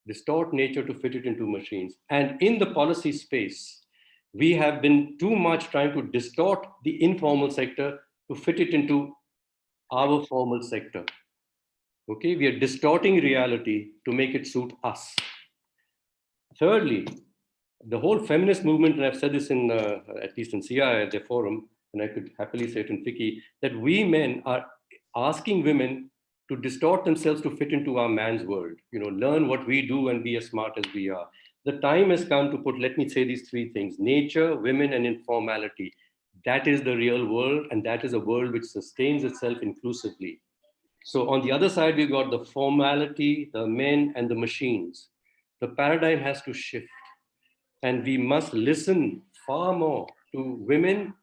Distort nature to fit it into machines. And in the policy space, we have been too much trying to distort the informal sector to fit it into our formal sector. Okay, we are distorting reality to make it suit us. Thirdly, the whole feminist movement, and I've said this in, at least in CI at their forum, and I could happily say it in FICCI, that we men are asking women to distort themselves to fit into our man's world, learn what we do and be as smart as we are. The time has come to put, let me say these three things: nature, women, and informality. That is the real world, and that is a world which sustains itself inclusively. So on the other side, we've got the formality, the men, and the machines. The paradigm has to shift, and we must listen far more to women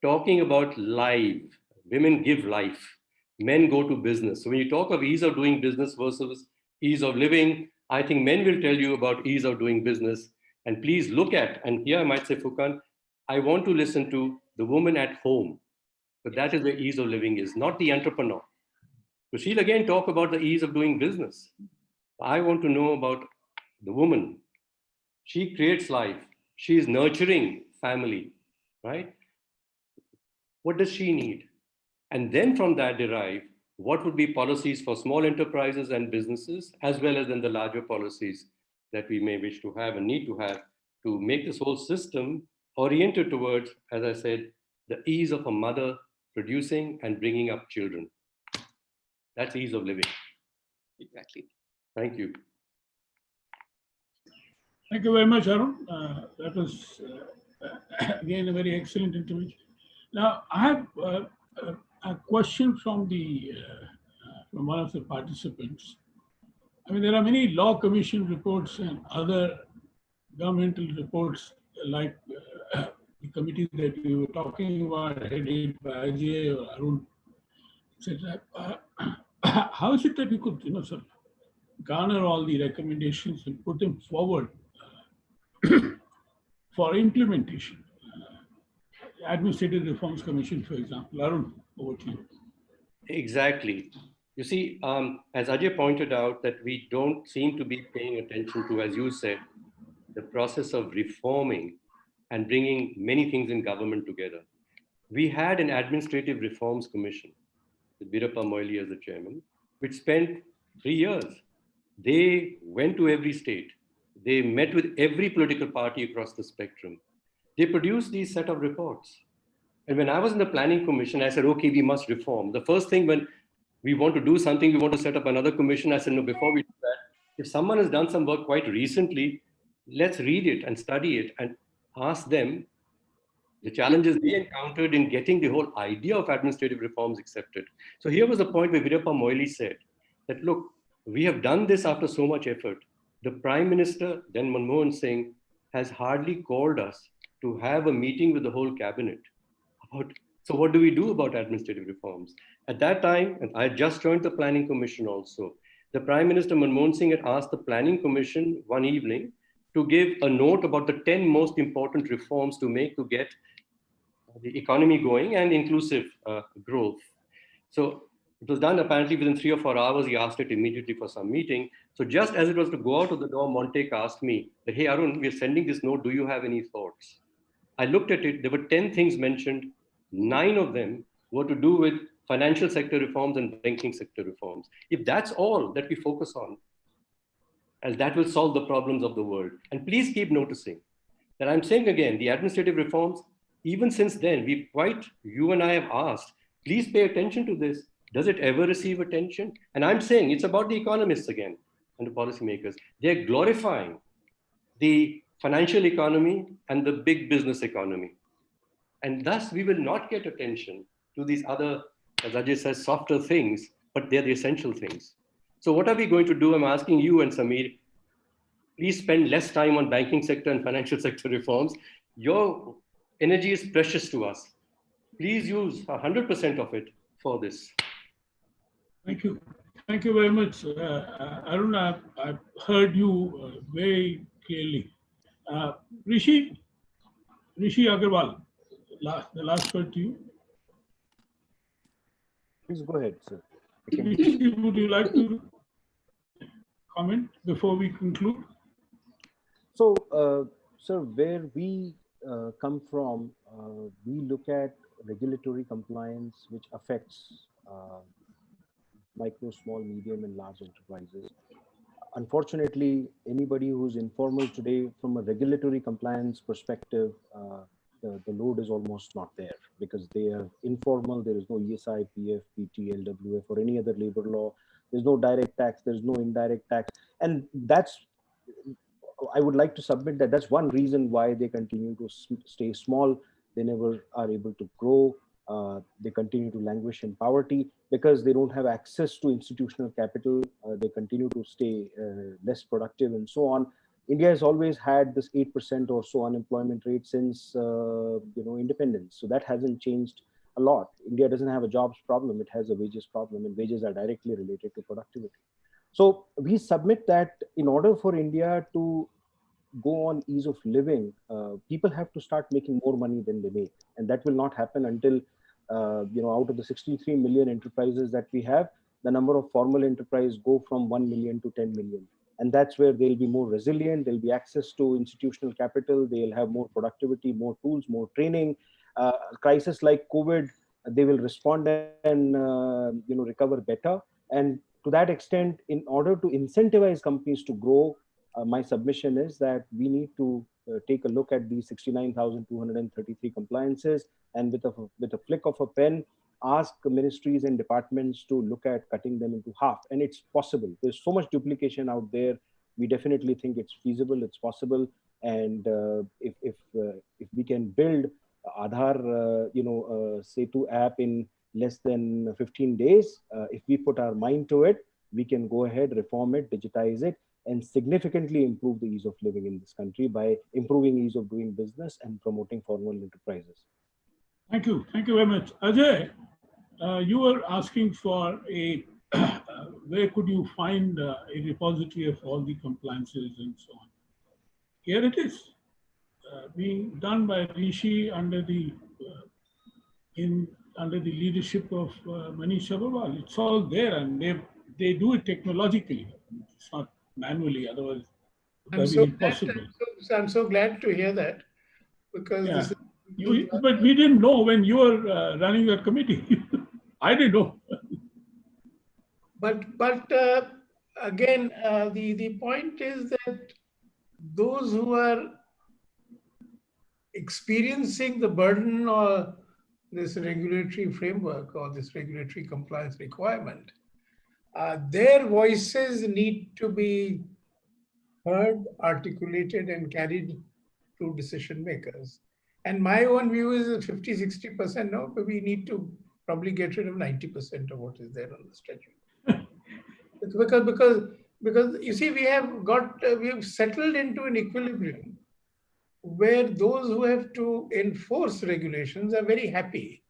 talking about life. Women give life. Men go to business. So when you talk of ease of doing business versus ease of living, I think men will tell you about ease of doing business. And please look at, and here I might say, Phookan, I want to listen to the woman at home, but that is where ease of living is, not the entrepreneur. So she'll again talk about the ease of doing business. I want to know about the woman. She creates life. She is nurturing family, right? What does she need? And then from that derive, what would be policies for small enterprises and businesses, as well as then the larger policies that we may wish to have and need to have to make this whole system oriented towards, as I said, the ease of a mother producing and bringing up children. That's ease of living. Exactly. Thank you. Thank you very much, Arun. That was, again, a very excellent intervention. Now, I have a question from one of the participants. I mean, there are many law commission reports and other governmental reports like the committee that we were talking about, headed by Ajay or Arun, etc. How is it that we could, sort of garner all the recommendations and put them forward for implementation? Administrative Reforms Commission, for example. Arun, over to you. Exactly. You see, as Ajay pointed out, that we don't seem to be paying attention to, as you said, the process of reforming and bringing many things in government together. We had an Administrative Reforms Commission with Veerappa Moily as the chairman, which spent 3 years. They went to every state. They met with every political party across the spectrum. They produced these set of reports. And when I was in the planning commission, I said, okay, we must reform. The first thing when we want to do something, we want to set up another commission. I said, no, before we do that, if someone has done some work quite recently, let's read it and study it and ask them the challenges they encountered in getting the whole idea of administrative reforms accepted. So here was the point where Veerappa Moily said that, look, we have done this after so much effort. The Prime Minister, then Manmohan Singh, has hardly called us to have a meeting with the whole cabinet about, so what do we do about administrative reforms? At that time, and I just joined the Planning Commission also, the Prime Minister Manmohan Singh had asked the Planning Commission one evening to give a note about the 10 most important reforms to make to get the economy going and inclusive growth. So it was done apparently within 3 or 4 hours. He asked it immediately for some meeting. So just as it was to go out of the door, Montek asked me that, hey, Arun, we're sending this note. Do you have any thoughts? I looked at it. There were 10 things mentioned. 9 of them were to do with financial sector reforms and banking sector reforms. If that's all that we focus on, and that will solve the problems of the world. And please keep noticing that I'm saying again, the administrative reforms, even since then, you and I have asked, please pay attention to this. Does it ever receive attention? And I'm saying it's about the economists again and the policymakers. They're glorifying the financial economy and the big business economy. And thus we will not get attention to these other, as Ajay says, softer things, but they're the essential things. So what are we going to do? I'm asking you and Samir, please spend less time on banking sector and financial sector reforms. Your energy is precious to us. Please use 100% of it for this. Thank you. Thank you very much. Arun, I've heard you very clearly. Rishi Agrawal, the last word to you. Please go ahead, sir. Rishi, would you like to comment before we conclude? So, sir, where we come from, we look at regulatory compliance, which affects micro, small, medium, and large enterprises. Unfortunately, anybody who's informal today, from a regulatory compliance perspective, the load is almost not there because they are informal. There is no ESI, PF, PT, LWF, or any other labor law. There's no direct tax. There's no indirect tax. And that's, I would like to submit that that's one reason why they continue to stay small. They never are able to grow. They continue to languish in poverty because they don't have access to institutional capital. They continue to stay less productive and so on. India has always had this 8% or so unemployment rate since independence. So that hasn't changed a lot. India doesn't have a jobs problem. It has a wages problem, and wages are directly related to productivity. So we submit that in order for India to go on ease of living, people have to start making more money than they make. And that will not happen until, out of the 63 million enterprises that we have, the number of formal enterprise go from 1 million to 10 million. And that's where they'll be more resilient. There'll be access to institutional capital. They'll have more productivity, more tools, more training. Crisis like COVID, they will respond and recover better. And to that extent, in order to incentivize companies to grow, my submission is that we need to take a look at these 69,233 compliances, and with a flick of a pen, ask ministries and departments to look at cutting them into half. And it's possible. There's so much duplication out there. We definitely think it's feasible, it's possible. And if we can build Aadhaar, Setu app in less than 15 days, if we put our mind to it, we can go ahead, reform it, digitize it, and significantly improve the ease of living in this country by improving ease of doing business and promoting formal enterprises. Thank you. Thank you very much. Ajay, you were asking for where could you find a repository of all the compliances and so on. Here it is, being done by Rishi under the leadership of Manish Agrawal. It's all there, and they do it technologically. It's not manually, otherwise it would be impossible. I'm so glad to hear that, because this is, but we didn't know when you were running the committee. I didn't know. But again, the point is that those who are experiencing the burden or this regulatory framework or this regulatory compliance requirement, their voices need to be heard, articulated, and carried to decision makers. And my own view is that 50-60%, no, but we need to probably get rid of 90% of what is there on the statute. Because you see, we have settled into an equilibrium where those who have to enforce regulations are very happy,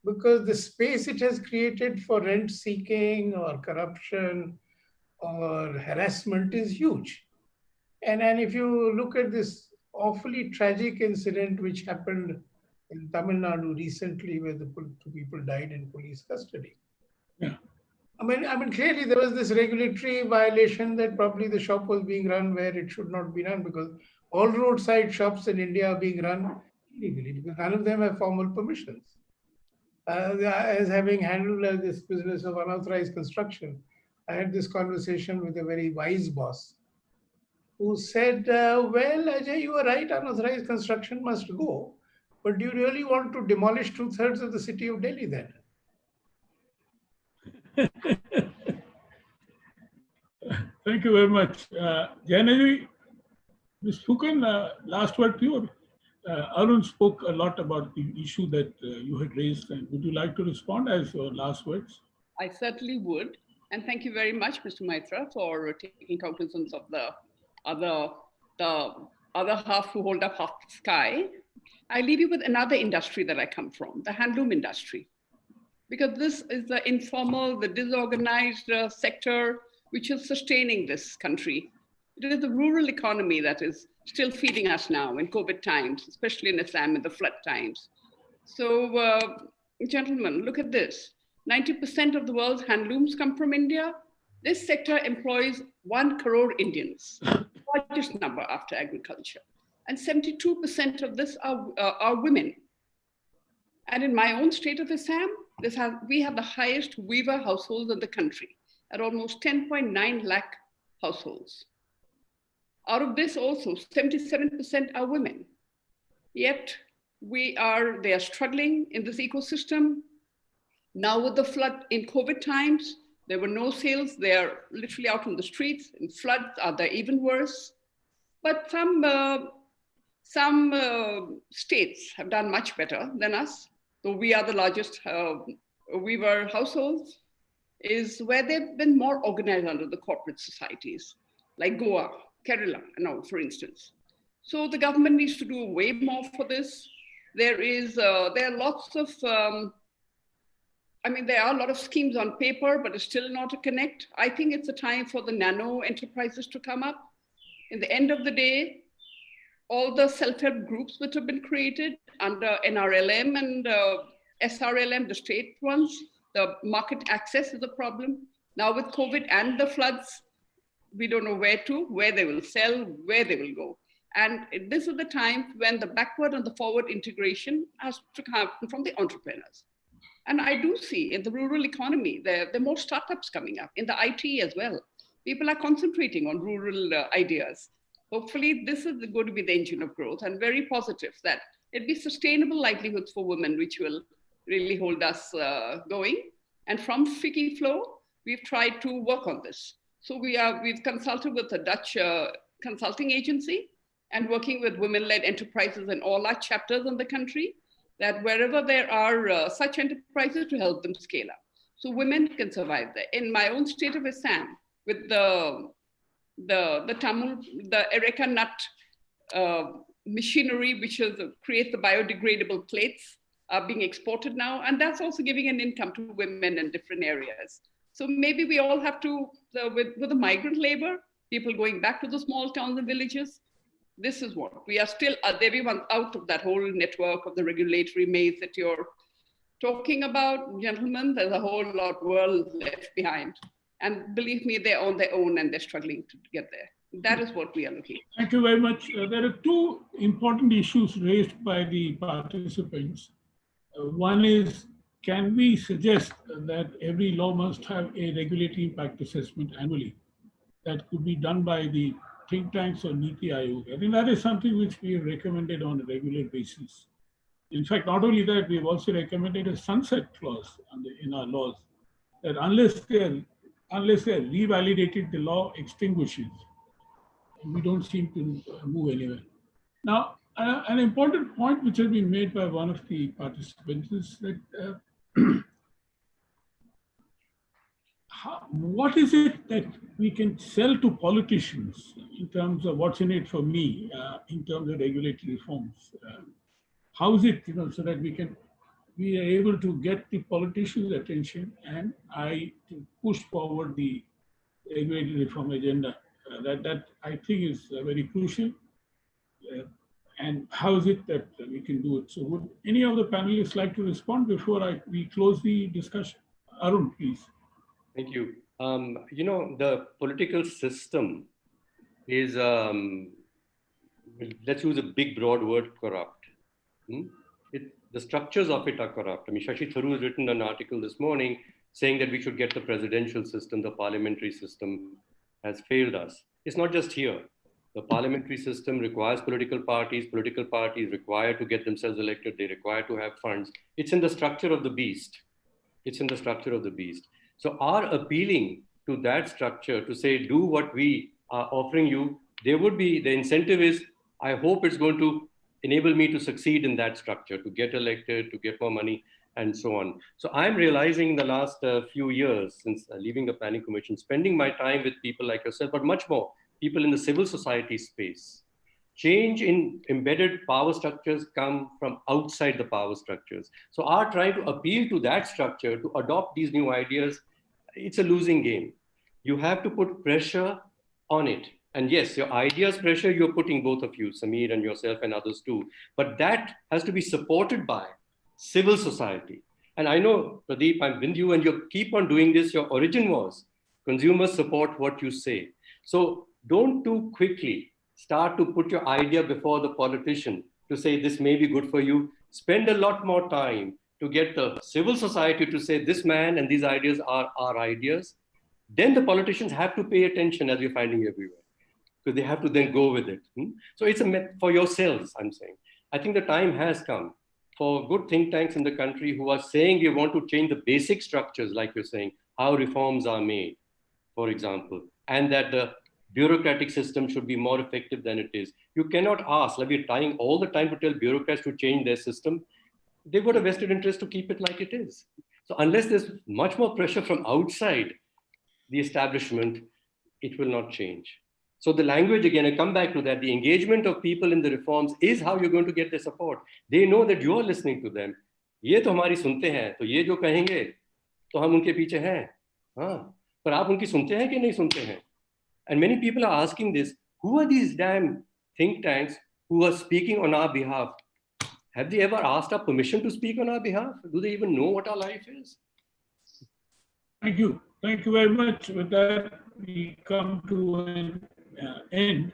because the space it has created for rent seeking or corruption or harassment is huge. And if you look at this awfully tragic incident which happened in Tamil Nadu recently, where the two people died in police custody. Yeah. I mean, clearly there was this regulatory violation that probably the shop was being run where it should not be run, because all roadside shops in India are being run illegally because none of them have formal permissions. As having handled this business of unauthorized construction, I had this conversation with a very wise boss who said, well, Ajay, you are right, unauthorized construction must go, but do you really want to demolish 2/3 of the city of Delhi then? Thank you very much. Jahnabi, Ms. Phookan, last word to you. Arun spoke a lot about the issue that you had raised. And would you like to respond as your last words? I certainly would. And thank you very much, Mr. Maitra, for taking cognizance of the other half who hold up half the sky. I leave you with another industry that I come from, the handloom industry. Because this is the informal, the disorganized sector which is sustaining this country. It is the rural economy that is still feeding us now in COVID times, especially in Assam in the flood times. So, gentlemen, look at this. 90% of the world's handlooms come from India. This sector employs 1 crore Indians, the largest number after agriculture. And 72% of this are women. And in my own state of Assam, we have the highest weaver households in the country at almost 10.9 lakh households. Out of this also, 77% are women. Yet they are struggling in this ecosystem. Now with the flood in COVID times, there were no sales. They are literally out on the streets. In floods, they're even worse. But some states have done much better than us. So we are the largest weaver households, is where they've been more organized under the corporate societies, like Goa, Kerala, and all, for instance. So the government needs to do way more for this. There are lots of, there are a lot of schemes on paper, but it's still not a connect. I think it's a time for the nano enterprises to come up. In the end of the day, all the self-help groups which have been created under NRLM and SRLM, the state ones, the market access is a problem. Now with COVID and the floods, we don't know where they will sell, where they will go. And this is the time when the backward and the forward integration has to come from the entrepreneurs. And I do see in the rural economy, there are more startups coming up, in the IT as well. People are concentrating on rural ideas. Hopefully this is going to be the engine of growth, and very positive that it'd be sustainable livelihoods for women, which will really hold us going. And from Fiki Flow, we've tried to work on this. So we've consulted with a Dutch consulting agency and working with women-led enterprises in all our chapters in the country, that wherever there are such enterprises, to help them scale up. So women can survive there. In my own state of Assam, with the Areca nut machinery, which creates the biodegradable plates, are being exported now. And that's also giving an income to women in different areas. So maybe we all have to, with the migrant labor, people going back to the small towns and villages, this is what we are still, everyone out of that whole network of the regulatory maze that you're talking about. Gentlemen, there's a whole lot world left behind. And believe me, they're on their own and they're struggling to get there. That is what we are looking at. Thank you very much. There are two important issues raised by the participants. One is, can we suggest that every law must have a regulatory impact assessment annually? That could be done by the think tanks or Niti Aayog. I think that is something which we have recommended on a regular basis. In fact, not only that, we've also recommended a sunset clause in our laws, that unless they're revalidated, the law extinguishes. We don't seem to move anywhere. Now, an important point which has been made by one of the participants is that what is it that we can sell to politicians in terms of what's in it for me, in terms of regulatory reforms? How is it, so that we are able to get the politicians' attention and to push forward the regulatory reform agenda? That I think is very crucial. And how is it that we can do it? So would any of the panelists like to respond before we close the discussion? Arun, please. Thank you. The political system is, let's use a big, broad word, corrupt. The structures of it are corrupt. I mean, Shashi Tharoor has written an article this morning saying that we should get the presidential system, the parliamentary system has failed us. It's not just here. The parliamentary system requires political parties require to get themselves elected, they require to have funds. It's in the structure of the beast. It's in the structure of the beast. So our appealing to that structure to say, do what we are offering you, the incentive is, I hope it's going to enable me to succeed in that structure, to get elected, to get more money, and so on. So I'm realizing in the last few years, since leaving the Planning Commission, spending my time with people like yourself, but much more, people in the civil society space. Change in embedded power structures come from outside the power structures. So our trying to appeal to that structure to adopt these new ideas, it's a losing game. You have to put pressure on it. And yes, your ideas pressure, you're putting both of you, Sameer and yourself and others too. But that has to be supported by civil society. And I know, Pradeep, I'm with you and you keep on doing this. Your origin was consumers support what you say. So don't too quickly start to put your idea before the politician to say this may be good for you. Spend a lot more time to get the civil society to say this man and these ideas are our ideas. Then the politicians have to pay attention, as we're finding everywhere, because they have to then go with it. So it's for yourselves, I'm saying. I think the time has come for good think tanks in the country who are saying we want to change the basic structures, like you're saying, how reforms are made, for example, and that the bureaucratic system should be more effective than it is. You cannot ask, like we're trying all the time to tell bureaucrats to change their system. They've got a vested interest to keep it like it is. So unless there's much more pressure from outside the establishment, it will not change. So the language, again, I come back to that, the engagement of people in the reforms is how you're going to get their support. They know that you're listening to them. ये तो हमारी सुनते हैं, तो ये जो कहेंगे, तो हम उनके पीछे हैं. हाँ, पर आप उनकी सुनते हैं कि नहीं सुनते हैं? And many people are asking this, who are these damn think tanks who are speaking on our behalf? Have they ever asked our permission to speak on our behalf? Do they even know what our life is? Thank you. Thank you very much. With that, we come to an end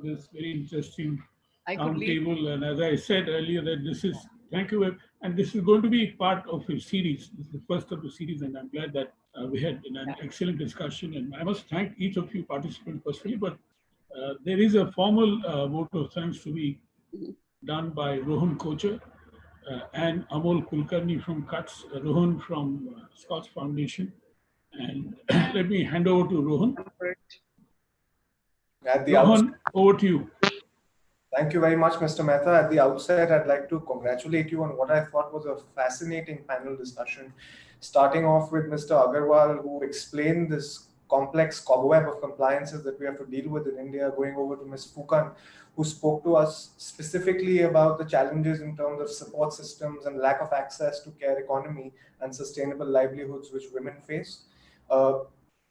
this very interesting roundtable. And as I said earlier, that this is, thank you. And this is going to be part of a series. This is the first of the series, and I'm glad that we had an excellent discussion. And I must thank each of you participants personally, but there is a formal vote of thanks to be done by Rohan Kochhar and Amol Kulkarni from Cuts, Rohan from SKOCH Foundation. And let me hand over to Rohan. Rohan, over to you. Thank you very much, Mr. Mehta. At the outset, I'd like to congratulate you on what I thought was a fascinating panel discussion, starting off with Mr. Agrawal, who explained this complex cobweb of compliances that we have to deal with in India, going over to Ms. Phookan, who spoke to us specifically about the challenges in terms of support systems and lack of access to care economy and sustainable livelihoods which women face.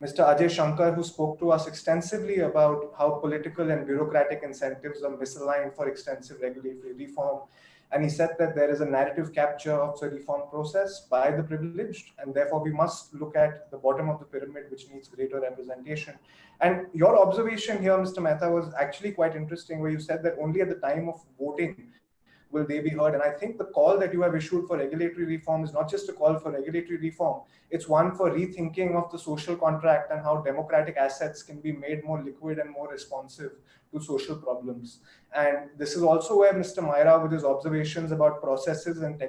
Mr. Ajay Shankar, who spoke to us extensively about how political and bureaucratic incentives are misaligned for extensive regulatory reform. And he said that there is a narrative capture of the reform process by the privileged, and therefore we must look at the bottom of the pyramid, which needs greater representation. And your observation here, Mr. Mehta, was actually quite interesting, where you said that only at the time of voting will they be heard. And I think the call that you have issued for regulatory reform is not just a call for regulatory reform, it's one for rethinking of the social contract and how democratic assets can be made more liquid and more responsive to social problems. And this is also where Mr. Maira, with his observations about processes and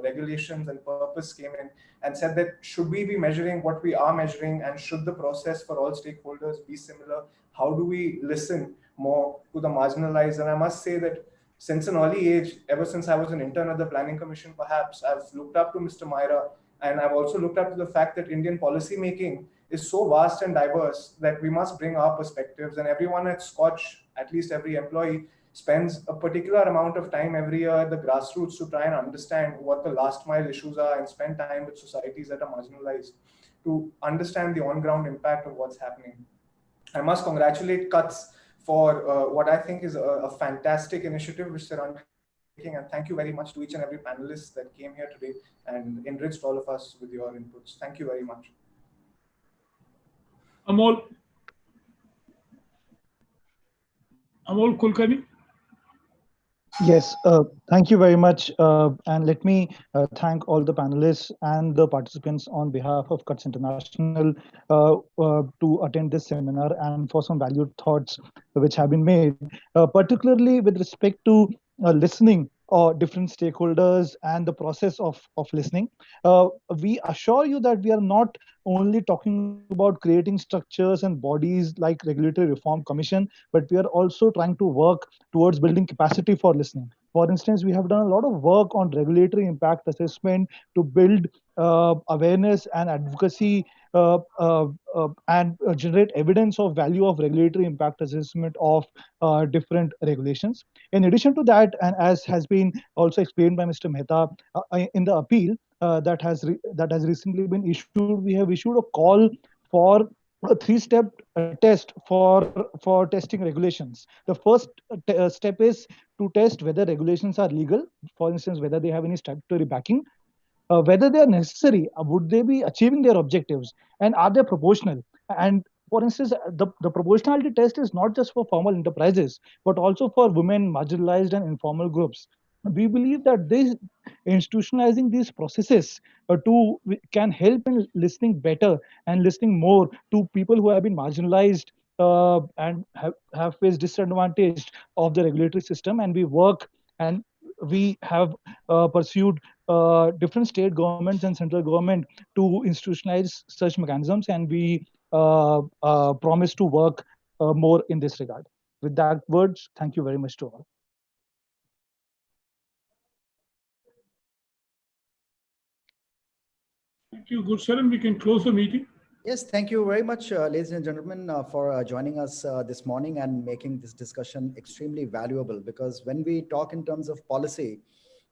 regulations and purpose, came in and said that should we be measuring what we are measuring, and should the process for all stakeholders be similar? How do we listen more to the marginalized? And I must say that since an early age, ever since I was an intern at the Planning Commission, perhaps, I've looked up to Mr. Maira, and I've also looked up to the fact that Indian policy making is so vast and diverse that we must bring our perspectives, and everyone at SKOCH, at least every employee, spends a particular amount of time every year at the grassroots to try and understand what the last mile issues are and spend time with societies that are marginalized to understand the on-ground impact of what's happening. I must congratulate CUTS for what I think is a fantastic initiative which they're undertaking, and thank you very much to each and every panelist that came here today and enriched all of us with your inputs. Thank you very much. Amol Kulkarni. Yes, thank you very much. And let me thank all the panelists and the participants on behalf of CUTS International to attend this seminar and for some valued thoughts which have been made, particularly with respect to listening or different stakeholders and the process of listening. We assure you that we are not only talking about creating structures and bodies like Regulatory Reform Commission, but we are also trying to work towards building capacity for listening. For instance, we have done a lot of work on regulatory impact assessment to build awareness and advocacy and generate evidence of value of regulatory impact assessment of different regulations. In addition to that, and as has been also explained by Mr. Mehta in the appeal that has recently been issued, we have issued a call for a three-step test for testing regulations. The first step is to test whether regulations are legal, for instance, whether they have any statutory backing, whether they are necessary, would they be achieving their objectives, and are they proportional? And for instance, the proportionality test is not just for formal enterprises, but also for women, marginalized and informal groups. We believe that this institutionalizing these processes can help in listening better and listening more to people who have been marginalized and have faced disadvantaged of the regulatory system. And we have pursued different state governments and central government to institutionalize such mechanisms, and we promise to work more in this regard. With that words, thank you very much to all. Thank you, Gursharan. We can close the meeting. Yes, thank you very much, ladies and gentlemen, for joining us this morning and making this discussion extremely valuable. Because when we talk in terms of policy,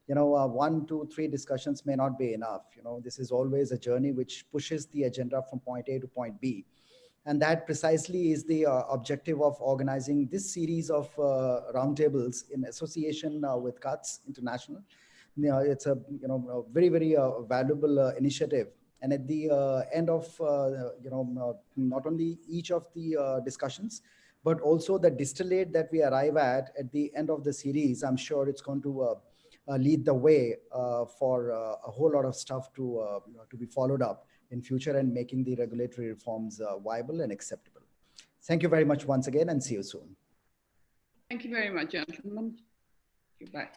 1, 2, 3 discussions may not be enough. This is always a journey which pushes the agenda from point A to point B. And that precisely is the objective of organizing this series of roundtables in association with CUTS International. It's a very, very valuable initiative. And at the end of not only each of the discussions, but also the distillate that we arrive at the end of the series, I'm sure it's going to lead the way for a whole lot of stuff to be followed up in future and making the regulatory reforms viable and acceptable. Thank you very much once again, and see you soon. Thank you very much, gentlemen. Goodbye.